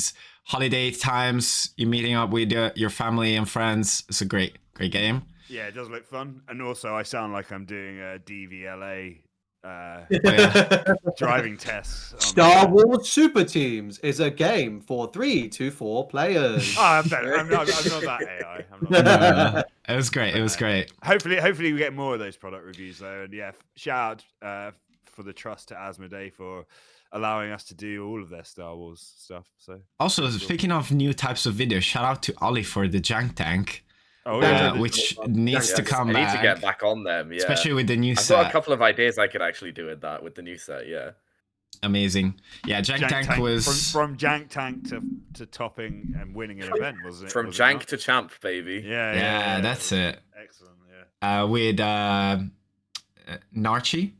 holiday times. You're meeting up with your family and friends. It's a great game. Yeah, it does look fun. And also, I sound like I'm doing a DVLA driving tests. Star Wars Super Teams is a game for 3 to 4 players. Oh, I'm not that AI. I'm not It was great. It was great. Hopefully we get more of those product reviews though. And yeah, shout out for the trust to Asmodee for allowing us to do all of their Star Wars stuff. So Also, speaking of new types of videos, shout out to Ollie for the Jank Tank, oh yeah, which needs to Yes, come I back. need to get back on them. Yeah, Especially with the new I've set. got a couple of ideas I could actually do with that with the new set. Yeah. Amazing. Yeah, Jank Tank was from Jank Tank to topping and winning an event, wasn't it? From Was it jank not? to champ, baby. Yeah, that's it. Excellent. Yeah. With Narchi.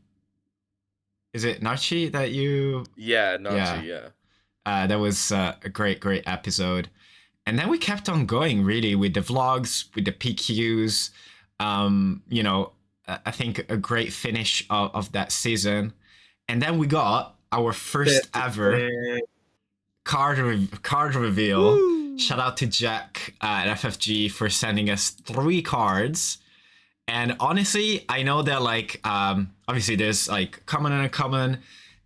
Is it Narchi that you? Yeah, Nazi, yeah. That was a great episode. And then we kept on going really with the vlogs, with the PQs. I think a great finish of that season. And then we got our first ever card reveal. Woo! Shout out to Jack at FFG for sending us 3 cards. And honestly, I know that like obviously there's like common and uncommon,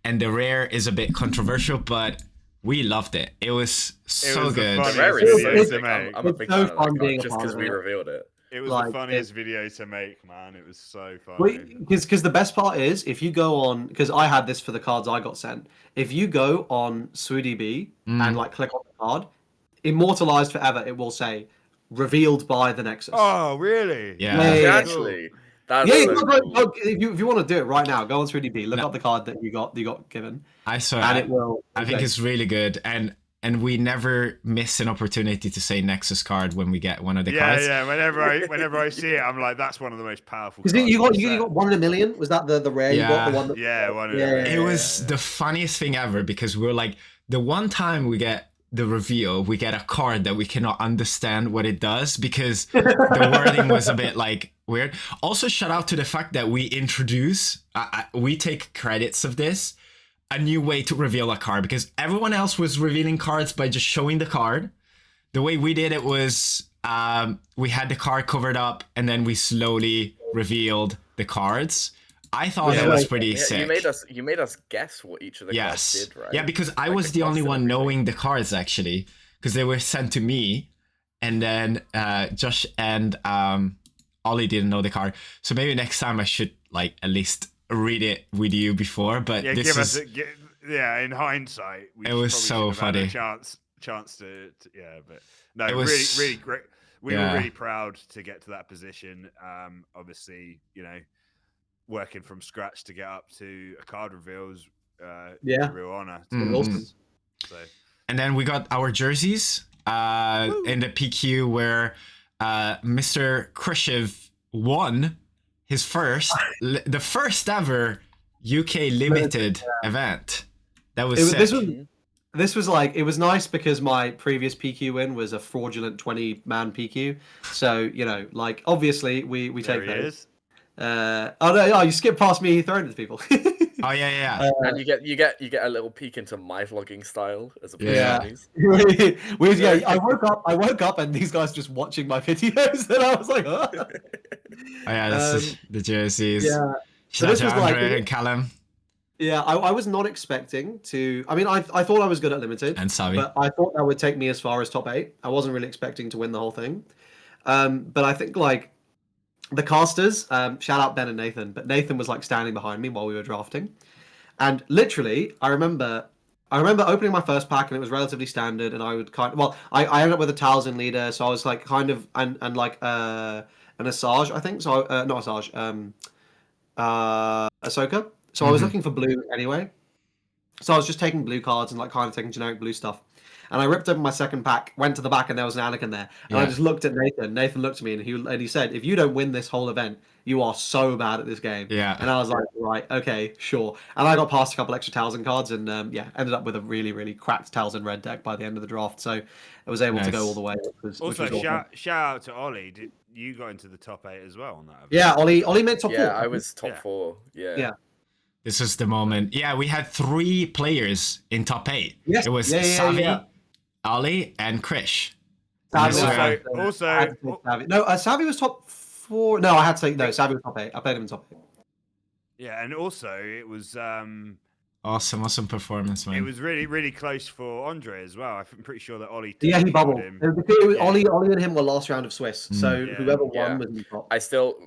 and the rare is a bit controversial, but we loved it. It was so was the good. funniest The rare is video so to sick. make. I'm a It's big so fan of that fun card being a just part because of we it. revealed it. It was Like, the funniest video to make, man. It was so Well, funny. because the best part is if you go on, because I had this for the cards I got sent. If you go on SWDB and like click on the card, immortalized forever, it will say revealed by the Nexus. Oh, really? Yeah. Yeah. Actually, that's Yeah, so cool. if you want to do it right now, go on 3DB, look No. up the card that you got given, I saw and it. it will. I think it's really good, and we never miss an opportunity to say Nexus card when we get one of the Yeah, cards. yeah. Whenever I see it, I'm like, that's one of the most powerful. Because cards you in the got set. 1 in a million. Was that the rare you got? The one that Yeah, one of Yeah, them. It was the funniest thing ever because we're like, the one time we get the reveal, we get a card that we cannot understand what it does because the wording was a bit like weird. Also, shout out to the fact that we introduce, we take credits of this, a new way to reveal a card because everyone else was revealing cards by just showing the card. The way we did it was we had the card covered up and then we slowly revealed the cards. I thought that was pretty sick. You made us guess what each of the cards did, right? Yeah, because I Like was the the only cost and one everything. knowing the cards actually, because they were sent to me, and then Josh and Ollie didn't know the card. So maybe next time I should like at least read it with you before. But Yeah, this give is us. Yeah, in hindsight, It was so funny. Chance to yeah, but no, It was- really great. We yeah. were really proud to get to that position. Obviously, you know, working from scratch to get up to a card reveal is a real honor. To Mhm. us. awesome. So And then we got our jerseys in the PQ where Mr. Krishev won his the first ever UK limited event. That was sick. This was like, it was nice because my previous PQ win was a fraudulent 20-man PQ. So, you know, like, obviously, we there take he those. is. You skipped past me throwing it to people. Oh yeah. And you get a little peek into my vlogging style as opposed Yeah. to these. I woke up and these guys just watching my videos and I was like, huh? Oh yeah, this is the jerseys. Yeah. Shout out this to was like- Andre and Callum Yeah, I was not expecting to. I mean, I thought I was good at limited, and Savi. but I thought that would take me as far as top 8. I wasn't really expecting to win the whole thing. But I think like the casters, shout out Ben and Nathan, but Nathan was like standing behind me while we were drafting, and literally I remember opening my first pack and it was relatively standard, and I would I ended up with a Talzin leader, so I was like kind of and like an Asajj, I think. So not Asajj, Ahsoka. So I was looking for blue anyway. So I was just taking blue cards and like kind of taking generic blue stuff. And I ripped open my second pack, went to the back, and there was an Anakin there. And I just looked at Nathan. Nathan looked at me and he said, "If you don't win this whole event, you are so bad at this game." Yeah. And I was like, right, okay, sure. And I got past a couple extra Talzin cards and ended up with a really, really cracked Talzin red deck by the end of the draft. So I was able to go all the way. Which was Also, awesome. shout out to Ollie. You got into the top 8 as well on that event? Yeah, Ollie made top 4. Yeah, I was top Yeah. 4. Yeah. Yeah. This was the moment. Yeah, we had 3 players in top 8. Yes. It was Yeah, Savi, Ali, and Krish. Savvy Also- Savvy was top 4. No, I had to say no. Savvy was top 8. I played him in top 8. Yeah, and also it was Awesome performance, man. it was really, really close for Andre as well. I'm pretty sure that Ollie. Yeah, he bubbled. him. Yeah. Yeah. Ollie and him were last round of Swiss. So Yeah. whoever Yeah. won was in top.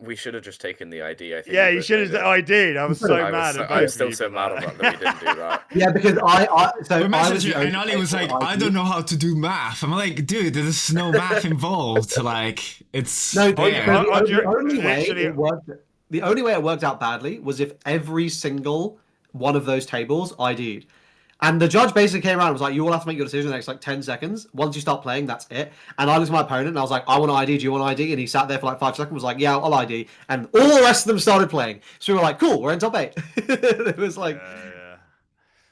We should have just taken the ID. I think. Yeah, we you both should have. did it. I did. I was so I mad. was, I was still so mad about that we didn't do that. Yeah, because I was the only and Ali was like, I don't know how to do math. I'm like, dude, there's no math involved. Like, it's No, there. the only way Literally- it worked. The only way it worked out badly was if every single one of those tables ID'd. And the judge basically came around and was like, you all have to make your decision in the next like 10 seconds. Once you start playing, that's it. And I looked at my opponent and I was like, I want to ID. Do you want to ID? And he sat there for like 5 seconds, was like, yeah, I'll ID. And all the rest of them started playing. So we were like, cool, we're in top 8. It was like, Yeah.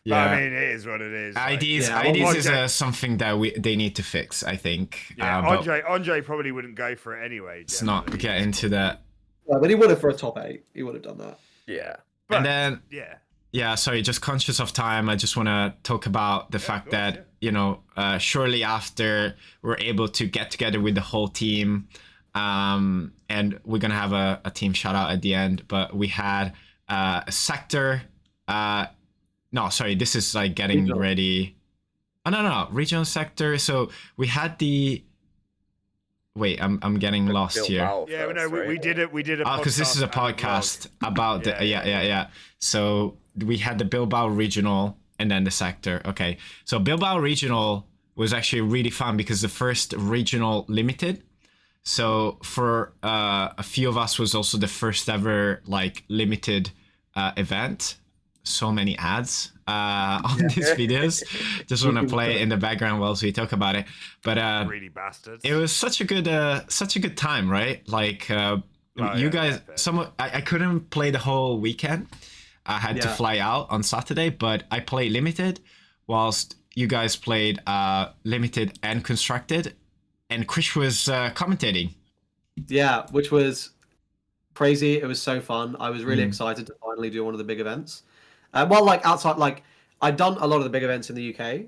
Yeah. But, I mean, it is what it is. like- IDs, Yeah, IDs is Andre- something that they need to fix, I think. Yeah, but Andre probably wouldn't go for it anyway. let's not generally. get into that. yeah, but he would have for a top 8. He would have done that. Yeah. But, And then yeah, Yeah, sorry, just conscious of time. I just want to talk about the fact that, shortly after we're able to get together with the whole team, and we're going to have a team shout out at the end, but we had a sector. No, sorry, this is like getting Regional. ready. Oh, no, regional sector. So we had the. Wait, I'm getting lost here. Yeah, no, we did it. We did a. Oh, because this is a and vlog. podcast about the yeah. So we had the Bilbao regional and then the sector. Okay, so Bilbao regional was actually really fun because the first regional limited. So for a few of us was also the first ever like limited event. So many ads on these videos. Just want to play it in the background whilst we talk about it. But really bastards. it was such a good time, right? Like you guys, I couldn't play the whole weekend. I had to fly out on Saturday, but I played limited, whilst you guys played limited and constructed, and Chris was commentating. Yeah, which was crazy. It was so fun. I was really excited to finally do one of the big events. Well, like outside, like I'd done a lot of the big events in the UK,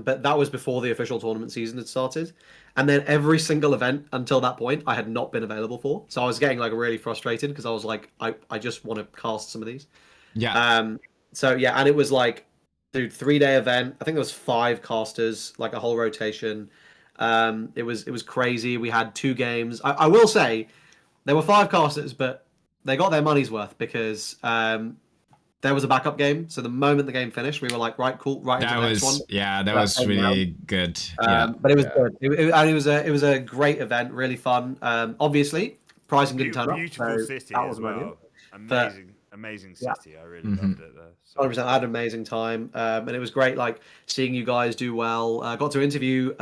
but that was before the official tournament season had started. And then every single event until that point, I had not been available for. So I was getting like really frustrated because I was like, I just want to cast some of these. Yeah. So yeah, and it was like, dude, 3-day event. I think there was 5 casters, like a whole rotation. It was crazy. We had 2 games. I will say, there were 5 casters, but they got their money's worth because there was a backup game. So the moment the game finished, we were like, right, cool, right into the next one. Yeah, that was really good. But it was good. It was a great event, really fun. Obviously, pricing didn't turn up. Beautiful So city that as was well. Amazing city. I really loved it there. 100%. I had an amazing time, and it was great. Like seeing you guys do well. I got to interview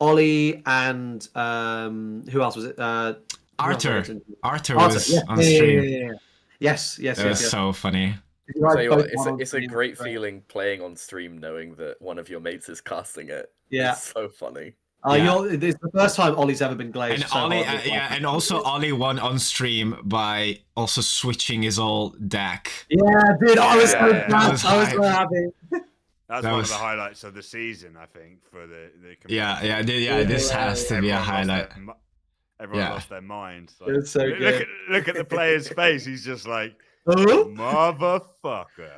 Ollie and who else was it? Arthur. Arthur was on stream. Yes. It was so funny. Tell you what, it's a great feeling playing on stream knowing that one of your mates is casting it. Yeah, it's so funny. It's the first time Ollie's ever been glazed. And so Ollie, hard and also Ollie won on stream by also switching his old deck. Yeah, dude, I was so glad. I was so happy. That was one of the highlights of the season, I think, for the community. This has to be a highlight. Everyone lost their mind. Like, it was so good. Look at the player's face. He's just like, motherfucker.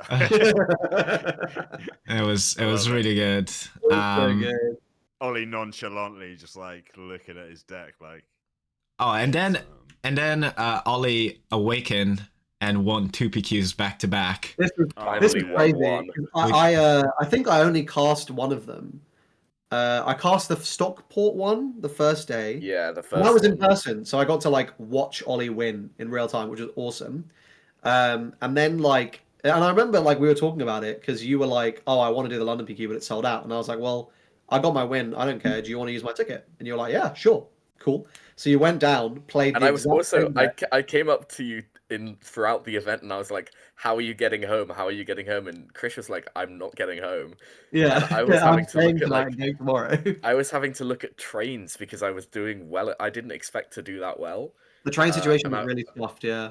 It was really good. So good. Ollie nonchalantly just like looking at his deck like. Oh, and then Ollie awakened and won 2 PQs back to back. This was crazy. I think I only cast one of them. I cast the Stockport one the first day. Yeah, the first. And that was in person, so I got to like watch Ollie win in real time, which was awesome. And then like, and I remember like we were talking about it because you were like, "Oh, I want to do the London PQ, but it's sold out." And I was like, "Well, I got my win. I don't care. Do you want to use my ticket?" And you're like, "Yeah, sure, cool." So you went down, played. And I was also I came up to you throughout the event, and I was like, "How are you getting home? How are you getting home?" And Chris was like, "I'm not getting home." Yeah, and I was having to look at like tomorrow. I was having to look at trains because I was doing well. I didn't expect to do that well. The train situation was really soft. Yeah.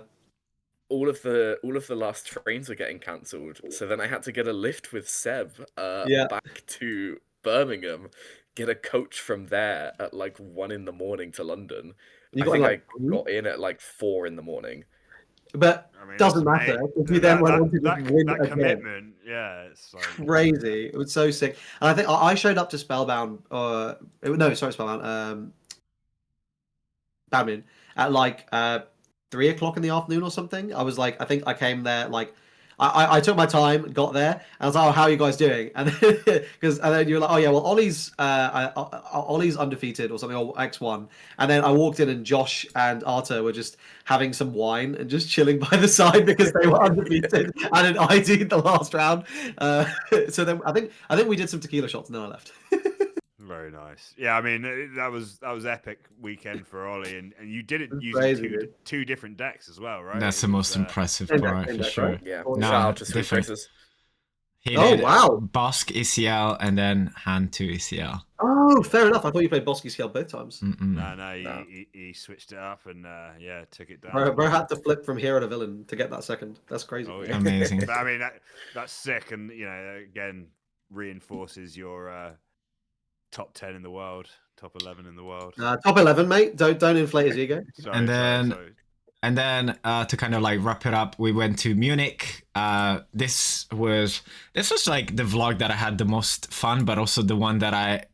All of the last trains were getting cancelled, so then I had to get a lift with Seb back to Birmingham, get a coach from there at like 1 a.m. to London. I think I got in at like 4 a.m. But doesn't matter if you then went on to win that commitment. Yeah, it's like crazy. It was so sick. And I think I showed up to Spellbound. Spellbound. Badminton at like 3 o'clock in the afternoon or something. I was like, I think I came there like. I took my time, got there, and I was like, "Oh, how are you guys doing?" And then you were like, "Oh yeah, well Ollie's undefeated or something, or X1." And then I walked in, and Josh and Arta were just having some wine and just chilling by the side because they were undefeated, and then I did the last round. So then I think we did some tequila shots, and then I left. Very nice. Yeah, I mean that was epic weekend for Ollie, and you did it using two different decks as well, right? That's the most impressive part for sure. Yeah, no, shout out to Sweet Faces. He Oh, did wow. Bosk ECL and then Han to ECL. Oh, fair enough. I thought you played Bosky Scale both times. Mm-mm. No, No. he switched it up and yeah, took it down. Bro had to flip from hero to villain to get that second. That's crazy. Oh, yeah. Amazing. But I mean, that's sick, and you know, again, reinforces your top 10 in the world, top 11 in the world. Top 11, mate. Don't inflate his ego. Sorry, And then- sorry. And then to kind of like wrap it up, we went to Munich. This was like the vlog that I had the most fun, but also the one that I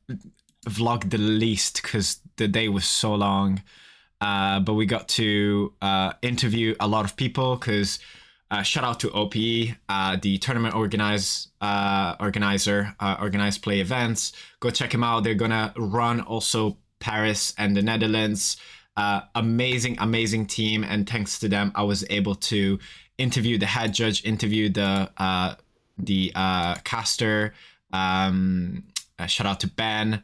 vlogged the least because the day was so long. But we got to interview a lot of people because shout out to OPE, the tournament organizer, organize play events. Go check them out. They're gonna run also Paris and the Netherlands. Amazing team, and thanks to them I was able to interview the head judge, interview the caster, shout out to Ben,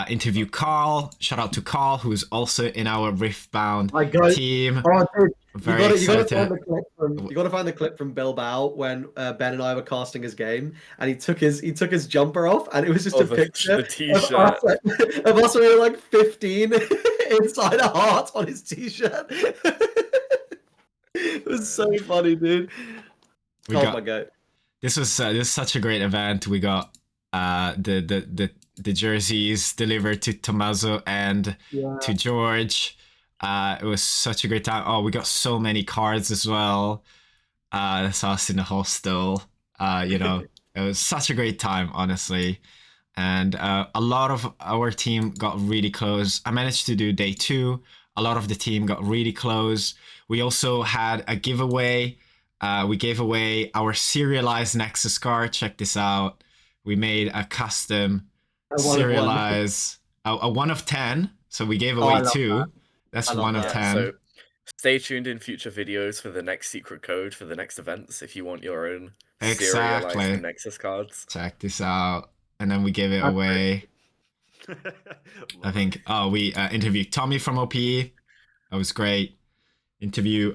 interview Carl, shout out to Carl who's also in our Riftbound team. Oh, dude, Very you gotta excited. find the clip from Bilbao when Ben and I were casting his game, and he took his jumper off, and it was just a picture the t-shirt of us when we were like 15 inside a heart on his t-shirt. It was so funny, dude. My god! This was such a great event. We got the jerseys delivered to Tommaso and to George. It was such a great time. Oh, we got so many cards as well. That's us in the hostel. You know, it was such a great time, honestly. And a lot of our team got really close. I managed to do day 2. A lot of the team got really close. We also had a giveaway. We gave away our serialized Nexus card. Check this out. We made a custom serialized, a 1 of 10. So we gave away 2. That's 1 of 10. So stay tuned in future videos for the next secret code for the next events if you want your own serialized Nexus cards. Check this out. And then we gave it away. I think, we interviewed Tommy from OPE. That was great. Interview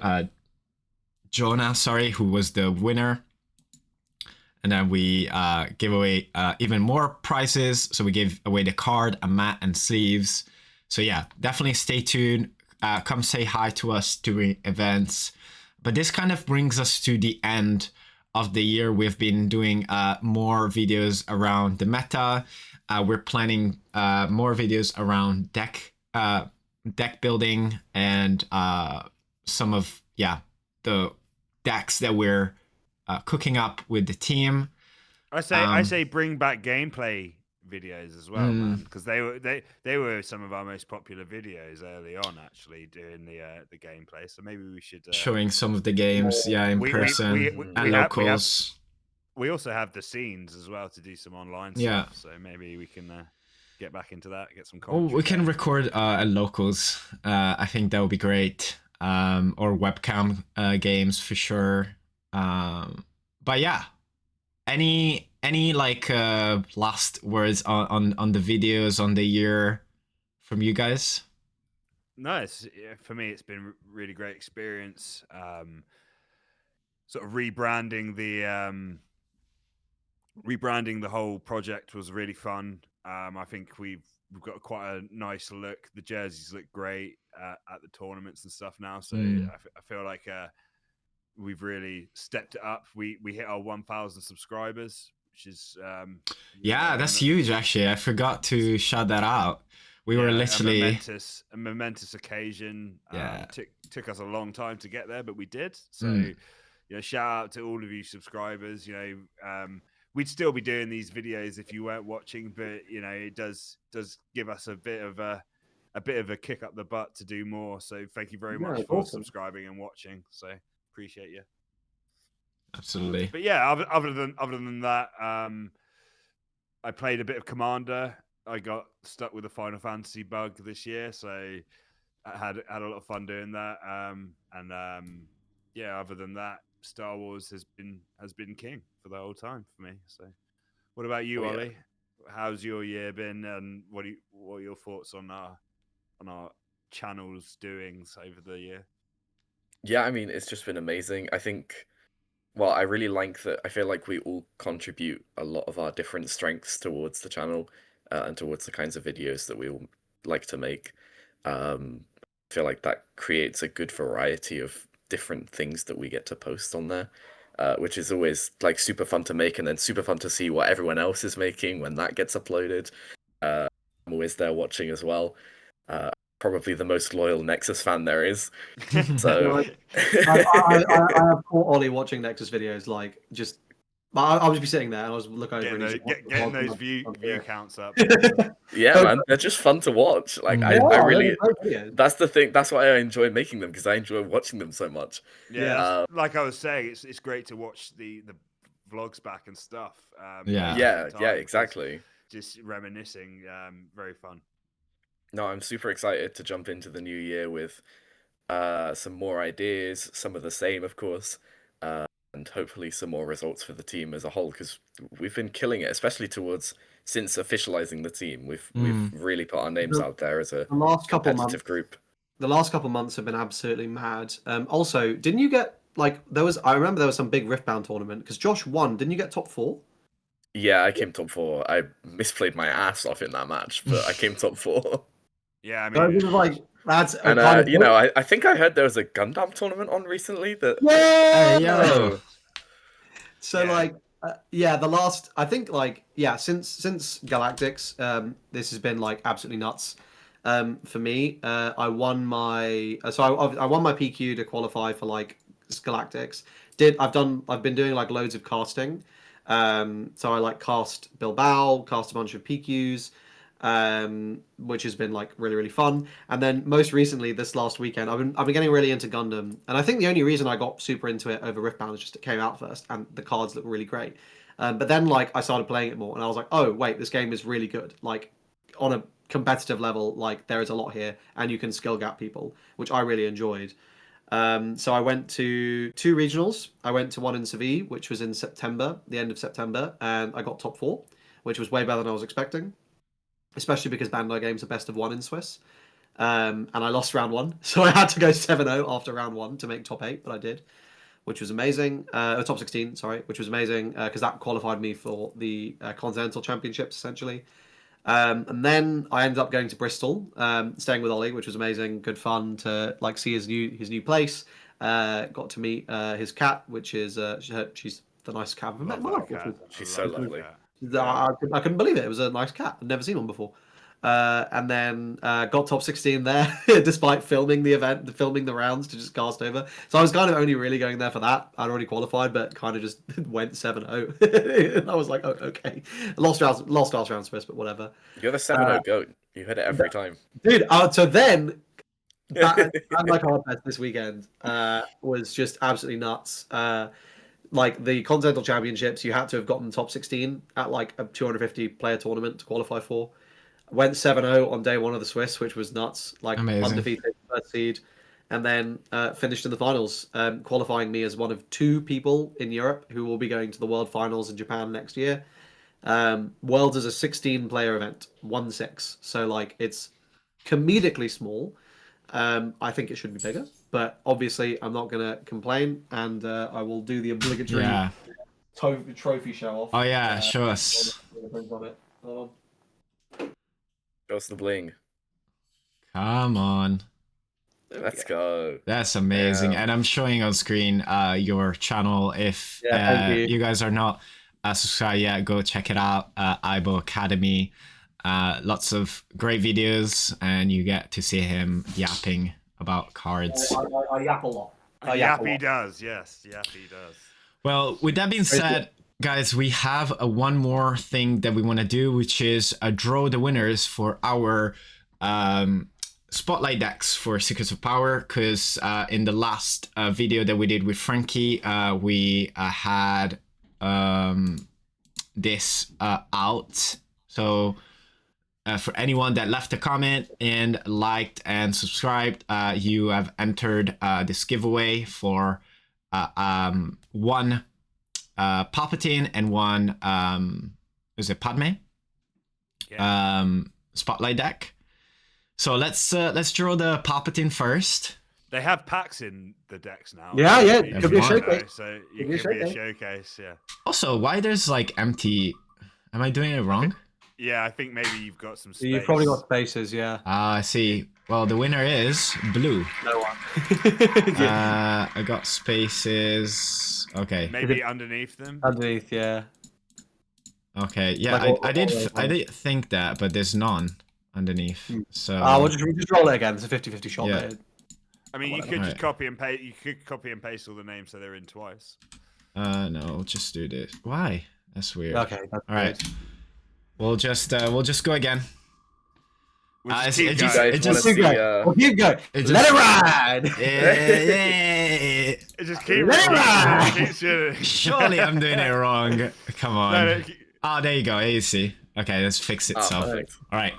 Jonah, who was the winner. And then we gave away even more prizes. So we gave away the card, a mat, and sleeves. So yeah, definitely stay tuned. Come say hi to us during events. But this kind of brings us to the end of the year. We've been doing more videos around the meta. We're planning more videos around deck building and some of the decks that we're cooking up with the team. I say bring back gameplay videos as well, man, because they were some of our most popular videos early on, actually doing the gameplay. So maybe we should showing some of the games, in person and locals. We also have the scenes as well to do some online stuff. So maybe we can get back into that, get some content. We can record at locals. I think that would be great. Or webcam games for sure. But yeah, any like last words on the videos on the year from you guys? No, for me it's been really great experience. Sort of rebranding the whole project was really fun. I think we've got quite a nice look. The jerseys look great at the tournaments and stuff now. So I feel like we've really stepped it up. We hit our 1,000 subscribers, which is that's huge. Actually, I forgot to shout that out. We were literally a momentous occasion. Took us a long time to get there, but we did. So shout out to all of you subscribers. We'd still be doing these videos if you weren't watching, but it does give us a bit of a kick up the butt to do more. So thank you very much for subscribing and watching. So appreciate you. Absolutely. But yeah, other than that, I played a bit of Commander. I got stuck with a Final Fantasy bug this year, so I had a lot of fun doing that. Other than that, Star Wars has been king for the whole time for me. So, what about you, Ollie? How's your year been, and what are your thoughts on our channel's doings over the year? Yeah, I mean, it's just been amazing. I think Well, I really like that. I feel like we all contribute a lot of our different strengths towards the channel and towards the kinds of videos that we all like to make. I feel like that creates a good variety of different things that we get to post on there, which is always like super fun to make, and then super fun to see what everyone else is making when that gets uploaded. I'm always there watching as well. Probably the most loyal Nexus fan there is. So I have caught Ollie watching Nexus videos, like just. I'll just be sitting there and I'll just look over and he's getting those view counts up. yeah, man, they're just fun to watch. Like I really, that's the thing. That's why I enjoy making them, because I enjoy watching them so much. Yeah, like I was saying, it's great to watch the vlogs back and stuff. Yeah, exactly. Just reminiscing, very fun. No, I'm super excited to jump into the new year with some more ideas, some of the same, of course, and hopefully some more results for the team as a whole, because we've been killing it, especially since officializing the team. We've really put our names out there as a competitive group. The last couple months have been absolutely mad. Also, didn't you get I remember there was some big Riftbound tournament because Josh won. Didn't you get top 4? Yeah, I came top 4. I misplayed my ass off in that match, but I came top 4. Yeah, I mean, that's and I think I heard there was a Gundam tournament on recently that. Yeah. So the last, I think since Galactics, this has been like absolutely nuts. For me, I won my I won my PQ to qualify for like Galactics. I've been doing like loads of casting. So I like cast Bilbao, cast a bunch of PQs, which has been like really, really fun. And then most recently, this last weekend, I've been getting really into Gundam. And I think the only reason I got super into it over Riftbound is just it came out first and the cards look really great. But then like I started playing it more and I was like, oh wait, this game is really good. Like on a competitive level, like there is a lot here and you can skill gap people, which I really enjoyed. So I went to 2 regionals. I went to one in Seville, which was in September, the end of September, and I got top 4, which was way better than I was expecting, especially because Bandai Games are best of 1 in Swiss. And I lost round 1, so I had to go 7-0 after round 1 to make top 8, but I did, which was amazing. Top 16, sorry, which was amazing because that qualified me for the Continental Championships, essentially. And then I ended up going to Bristol, staying with Ollie, which was amazing, good fun to like see his new place. Got to meet his cat, which is she's the nicest cat I've ever met in my life. She's so lovely. I couldn't believe it. It was a nice cat. I'd never seen one before. And then got top 16 there, despite filming the event, filming the rounds to just cast over. So I was kind of only really going there for that. I'd already qualified, but kind of just went 7-0. And I was like, oh, okay. Lost last round Swiss, but whatever. You're the 7-0 goat. You hit it every time. Dude, so then, and my card test this weekend was just absolutely nuts. Like the Continental Championships, you had to have gotten top 16 at like a 250 player tournament to qualify for. Went 7-0 on day 1 of the Swiss, which was nuts. Like amazing. Undefeated first seed, and then finished in the finals, qualifying me as one of 2 people in Europe who will be going to the World Finals in Japan next year. Worlds is a 16-player event, 1-6. So like it's comedically small. I think it should be bigger, but obviously I'm not gonna complain, and I will do the obligatory trophy show off. Oh yeah, show us. Show us the bling. Come on. Let's go. That's amazing. And I'm showing on screen your channel. If you guys are not subscribed yet, go check it out. Ibo Academy. Lots of great videos, and you get to see him yapping about cards. I yap a lot. Yappy does, yes. Yappy does. Well, with that being said, guys, we have one more thing that we want to do, which is draw the winners for our spotlight decks for Secrets of Power. Because in the last video that we did with Frankie, we had this out. So for anyone that left a comment and liked and subscribed, you have entered this giveaway for 1 Palpatine and 1 is it Padme? Yeah. Spotlight deck. So let's draw the Palpatine first. They have packs in the decks now. Yeah, yeah, You could be a should know, showcase. So Could it be a could be a showcase. showcase. Yeah. Also, why there's like empty? Am I doing it wrong? Yeah, I think maybe you've got some space. You've probably got spaces, yeah. Ah, I see. Well, the winner is blue. No one. Yeah. I got spaces. Okay. Maybe underneath them. Underneath, yeah. Okay. Yeah, Like I did. all I did think that, but there's none underneath. So. We'll just roll it again. It's a 50-50 shot. Yeah. Mate. I mean, you Whatever. could just Right. copy and paste. You could copy and paste all the names so they're in twice. No, we'll just do this. Why? That's weird. Okay. That's All right. good. We'll just go again. We'll It's- just keep it You just- going. guys it want just- to Keep see? going. We'll keep going. It Let just- it ride. Just keep Let it ride. keep shooting. Surely I'm doing it wrong. Come on. No, Oh, there you go. Easy. Okay, let's fix Oh, itself. perfect. All right.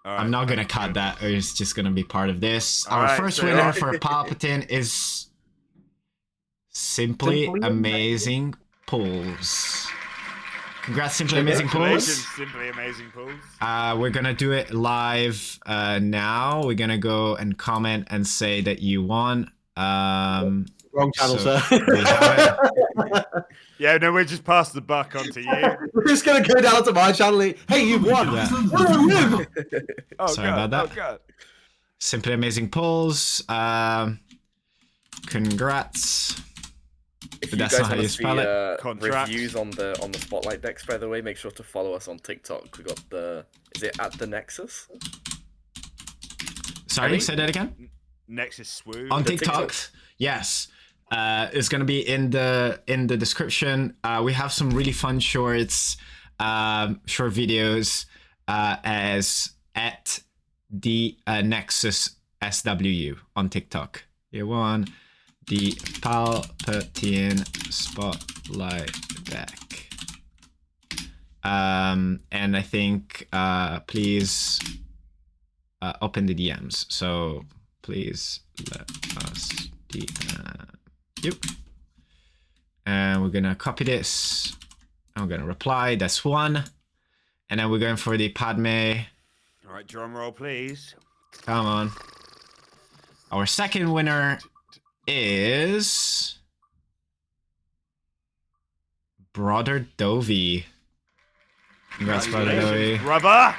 all right, I'm not gonna thank cut you. that. It's just gonna be part of this. All Our right, first so- winner for Palpatine is Simply Simply Amazing Pulls. Congrats, Simply Amazing Congratulations, Pulls. Simply Amazing Pulls. We're gonna do it live now. We're gonna go and comment and say that you won. Wrong channel, So, sir. we have it. Yeah, no, we'll just pass the buck on to you. We're just gonna go down to my channel. Hey, you've won. Yeah. Oh, Sorry God, about that. Oh, God. Simply Amazing Pulls. If Congrats. But you that's guys not how want you to see spell it. Contract. reviews on the Spotlight decks, by the way, make sure to follow us on TikTok. We got is it at the Nexus? Sorry, Any- say that again. Nexus Swoon. On The TikTok, TikToks? yes. It's gonna be in the description. We have some really fun shorts, short videos, as at the Nexus SWU on TikTok. You want the Palpatine Spotlight deck. And I think please open the DMs. So please let us DM. Yep. And we're gonna copy this. I'm gonna reply. That's one. And then we're going for the Padme. All right, drum roll, please. Come on. Our second winner is Brother Dovey. Congrats, Brother Dovey. Congratulations, brother.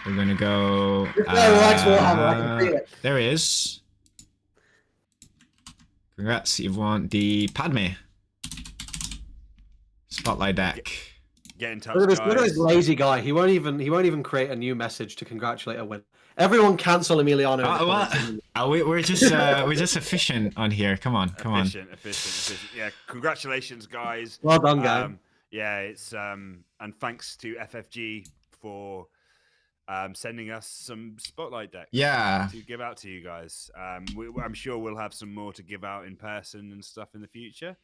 We're gonna go. Wax Warhammer, I can feel it. There he is. Congrats, you've won the Padme Spotlight deck. Get in touch, Look at guys. this lazy guy. He won't even create a new message to congratulate a winner. Everyone cancel Emiliano. in the What? comments. We're just efficient on here. Come on. Efficient. Yeah, congratulations, guys. Well done, guy. Yeah, it's and thanks to FFG for sending us some spotlight decks. Yeah. To give out to you guys. I'm sure we'll have some more to give out in person and stuff in the future.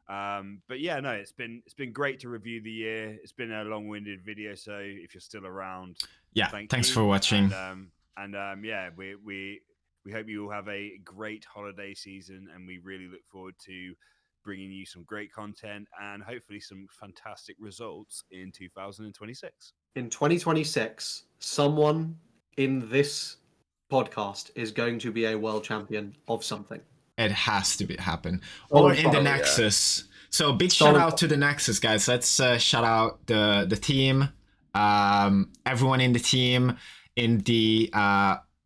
But yeah, no, it's been great to review the year. It's been a long-winded video, so if you're still around, Yeah. Thanks you. for watching. And yeah, we hope you all have a great holiday season, and we really look forward to bringing you some great content and hopefully some fantastic results in 2026. In 2026, someone in this podcast is going to be a world champion of something. It has to happen. Oh, Or in the yeah. Nexus. So big Solid. shout out to the Nexus, guys. Let's shout out the team, everyone in the team, in the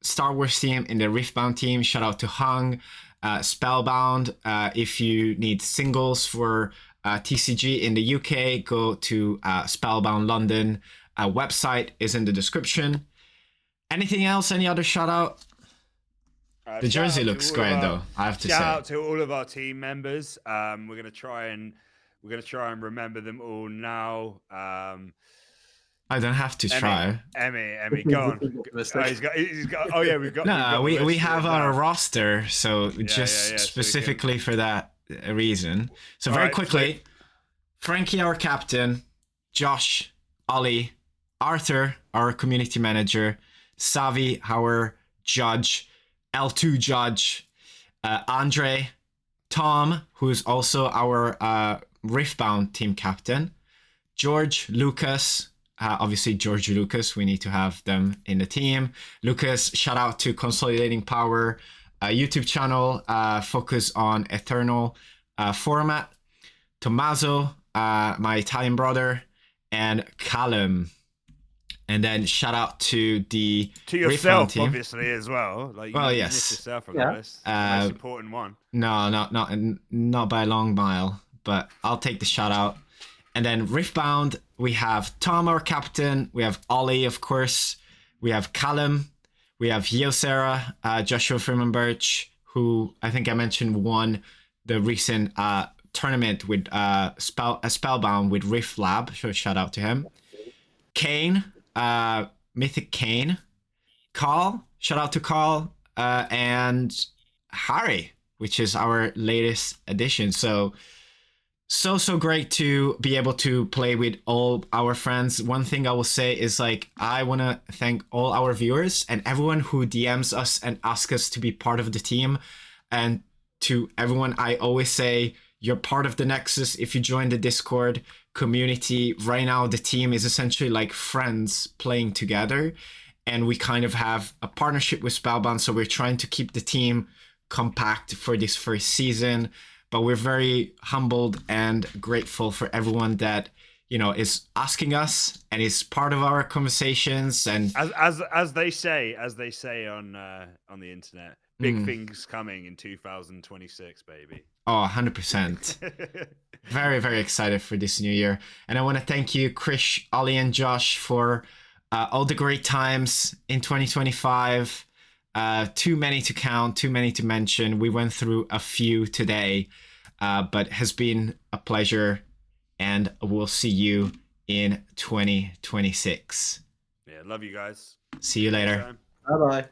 Star Wars team, in the Riftbound team. Shout out to Hung, Spellbound. If you need singles for TCG in the UK, go to Spellbound London. Website is in the description. Anything else? Any other shout out? The Shout jersey out to looks all great, of our- though. I have to Shout say. out to all of our team members. We're gonna try and remember them all now. I don't have to try. Emmy, go on. He's got. Oh yeah, we've got. No, we've got the we list have written our down. roster, so just yeah, so we specifically for that reason. So All very right, quickly, Frankie, our captain, Josh, Ollie, Arthur, our community manager, Savi, our judge, L2 judge, Andre, Tom, who's also our Riftbound team captain, George, Lucas. Obviously, George Lucas, we need to have them in the team. Lucas, shout out to Consolidating Power, YouTube channel focus on Eternal format. Tommaso, my Italian brother, and Callum. And then shout out to the To Rift yourself, Round team. obviously, as well. Like, Well, you yes. missed yourself, regardless. The most important one. No, not by a long mile, but I'll take the shout out. And then Riftbound, we have Tom, our captain. We have Ollie, of course. We have Callum. We have Yosera, Joshua Freeman Birch, who I think I mentioned won the recent tournament with Spellbound with Rift Lab. So shout out to him. Kane, Mythic Kane. Carl, shout out to Carl. And Harry, which is our latest addition. So great to be able to play with all our friends. One thing I will say is like, I want to thank all our viewers and everyone who DMs us and asks us to be part of the team. And to everyone, I always say, you're part of the Nexus if you join the Discord community. Right now, the team is essentially like friends playing together. And we kind of have a partnership with Spellbound. So we're trying to keep the team compact for this first season. But we're very humbled and grateful for everyone that, you know, is asking us and is part of our conversations. And as they say on the internet, big things coming in 2026, baby. Oh, 100%. Very, very excited for this new year. And I want to thank you, Krish, Ollie, and Josh for all the great times in 2025. Too many to count, too many to mention. We went through a few today, but has been a pleasure, and we'll see you in 2026. Yeah, love you guys. See you later. Bye bye.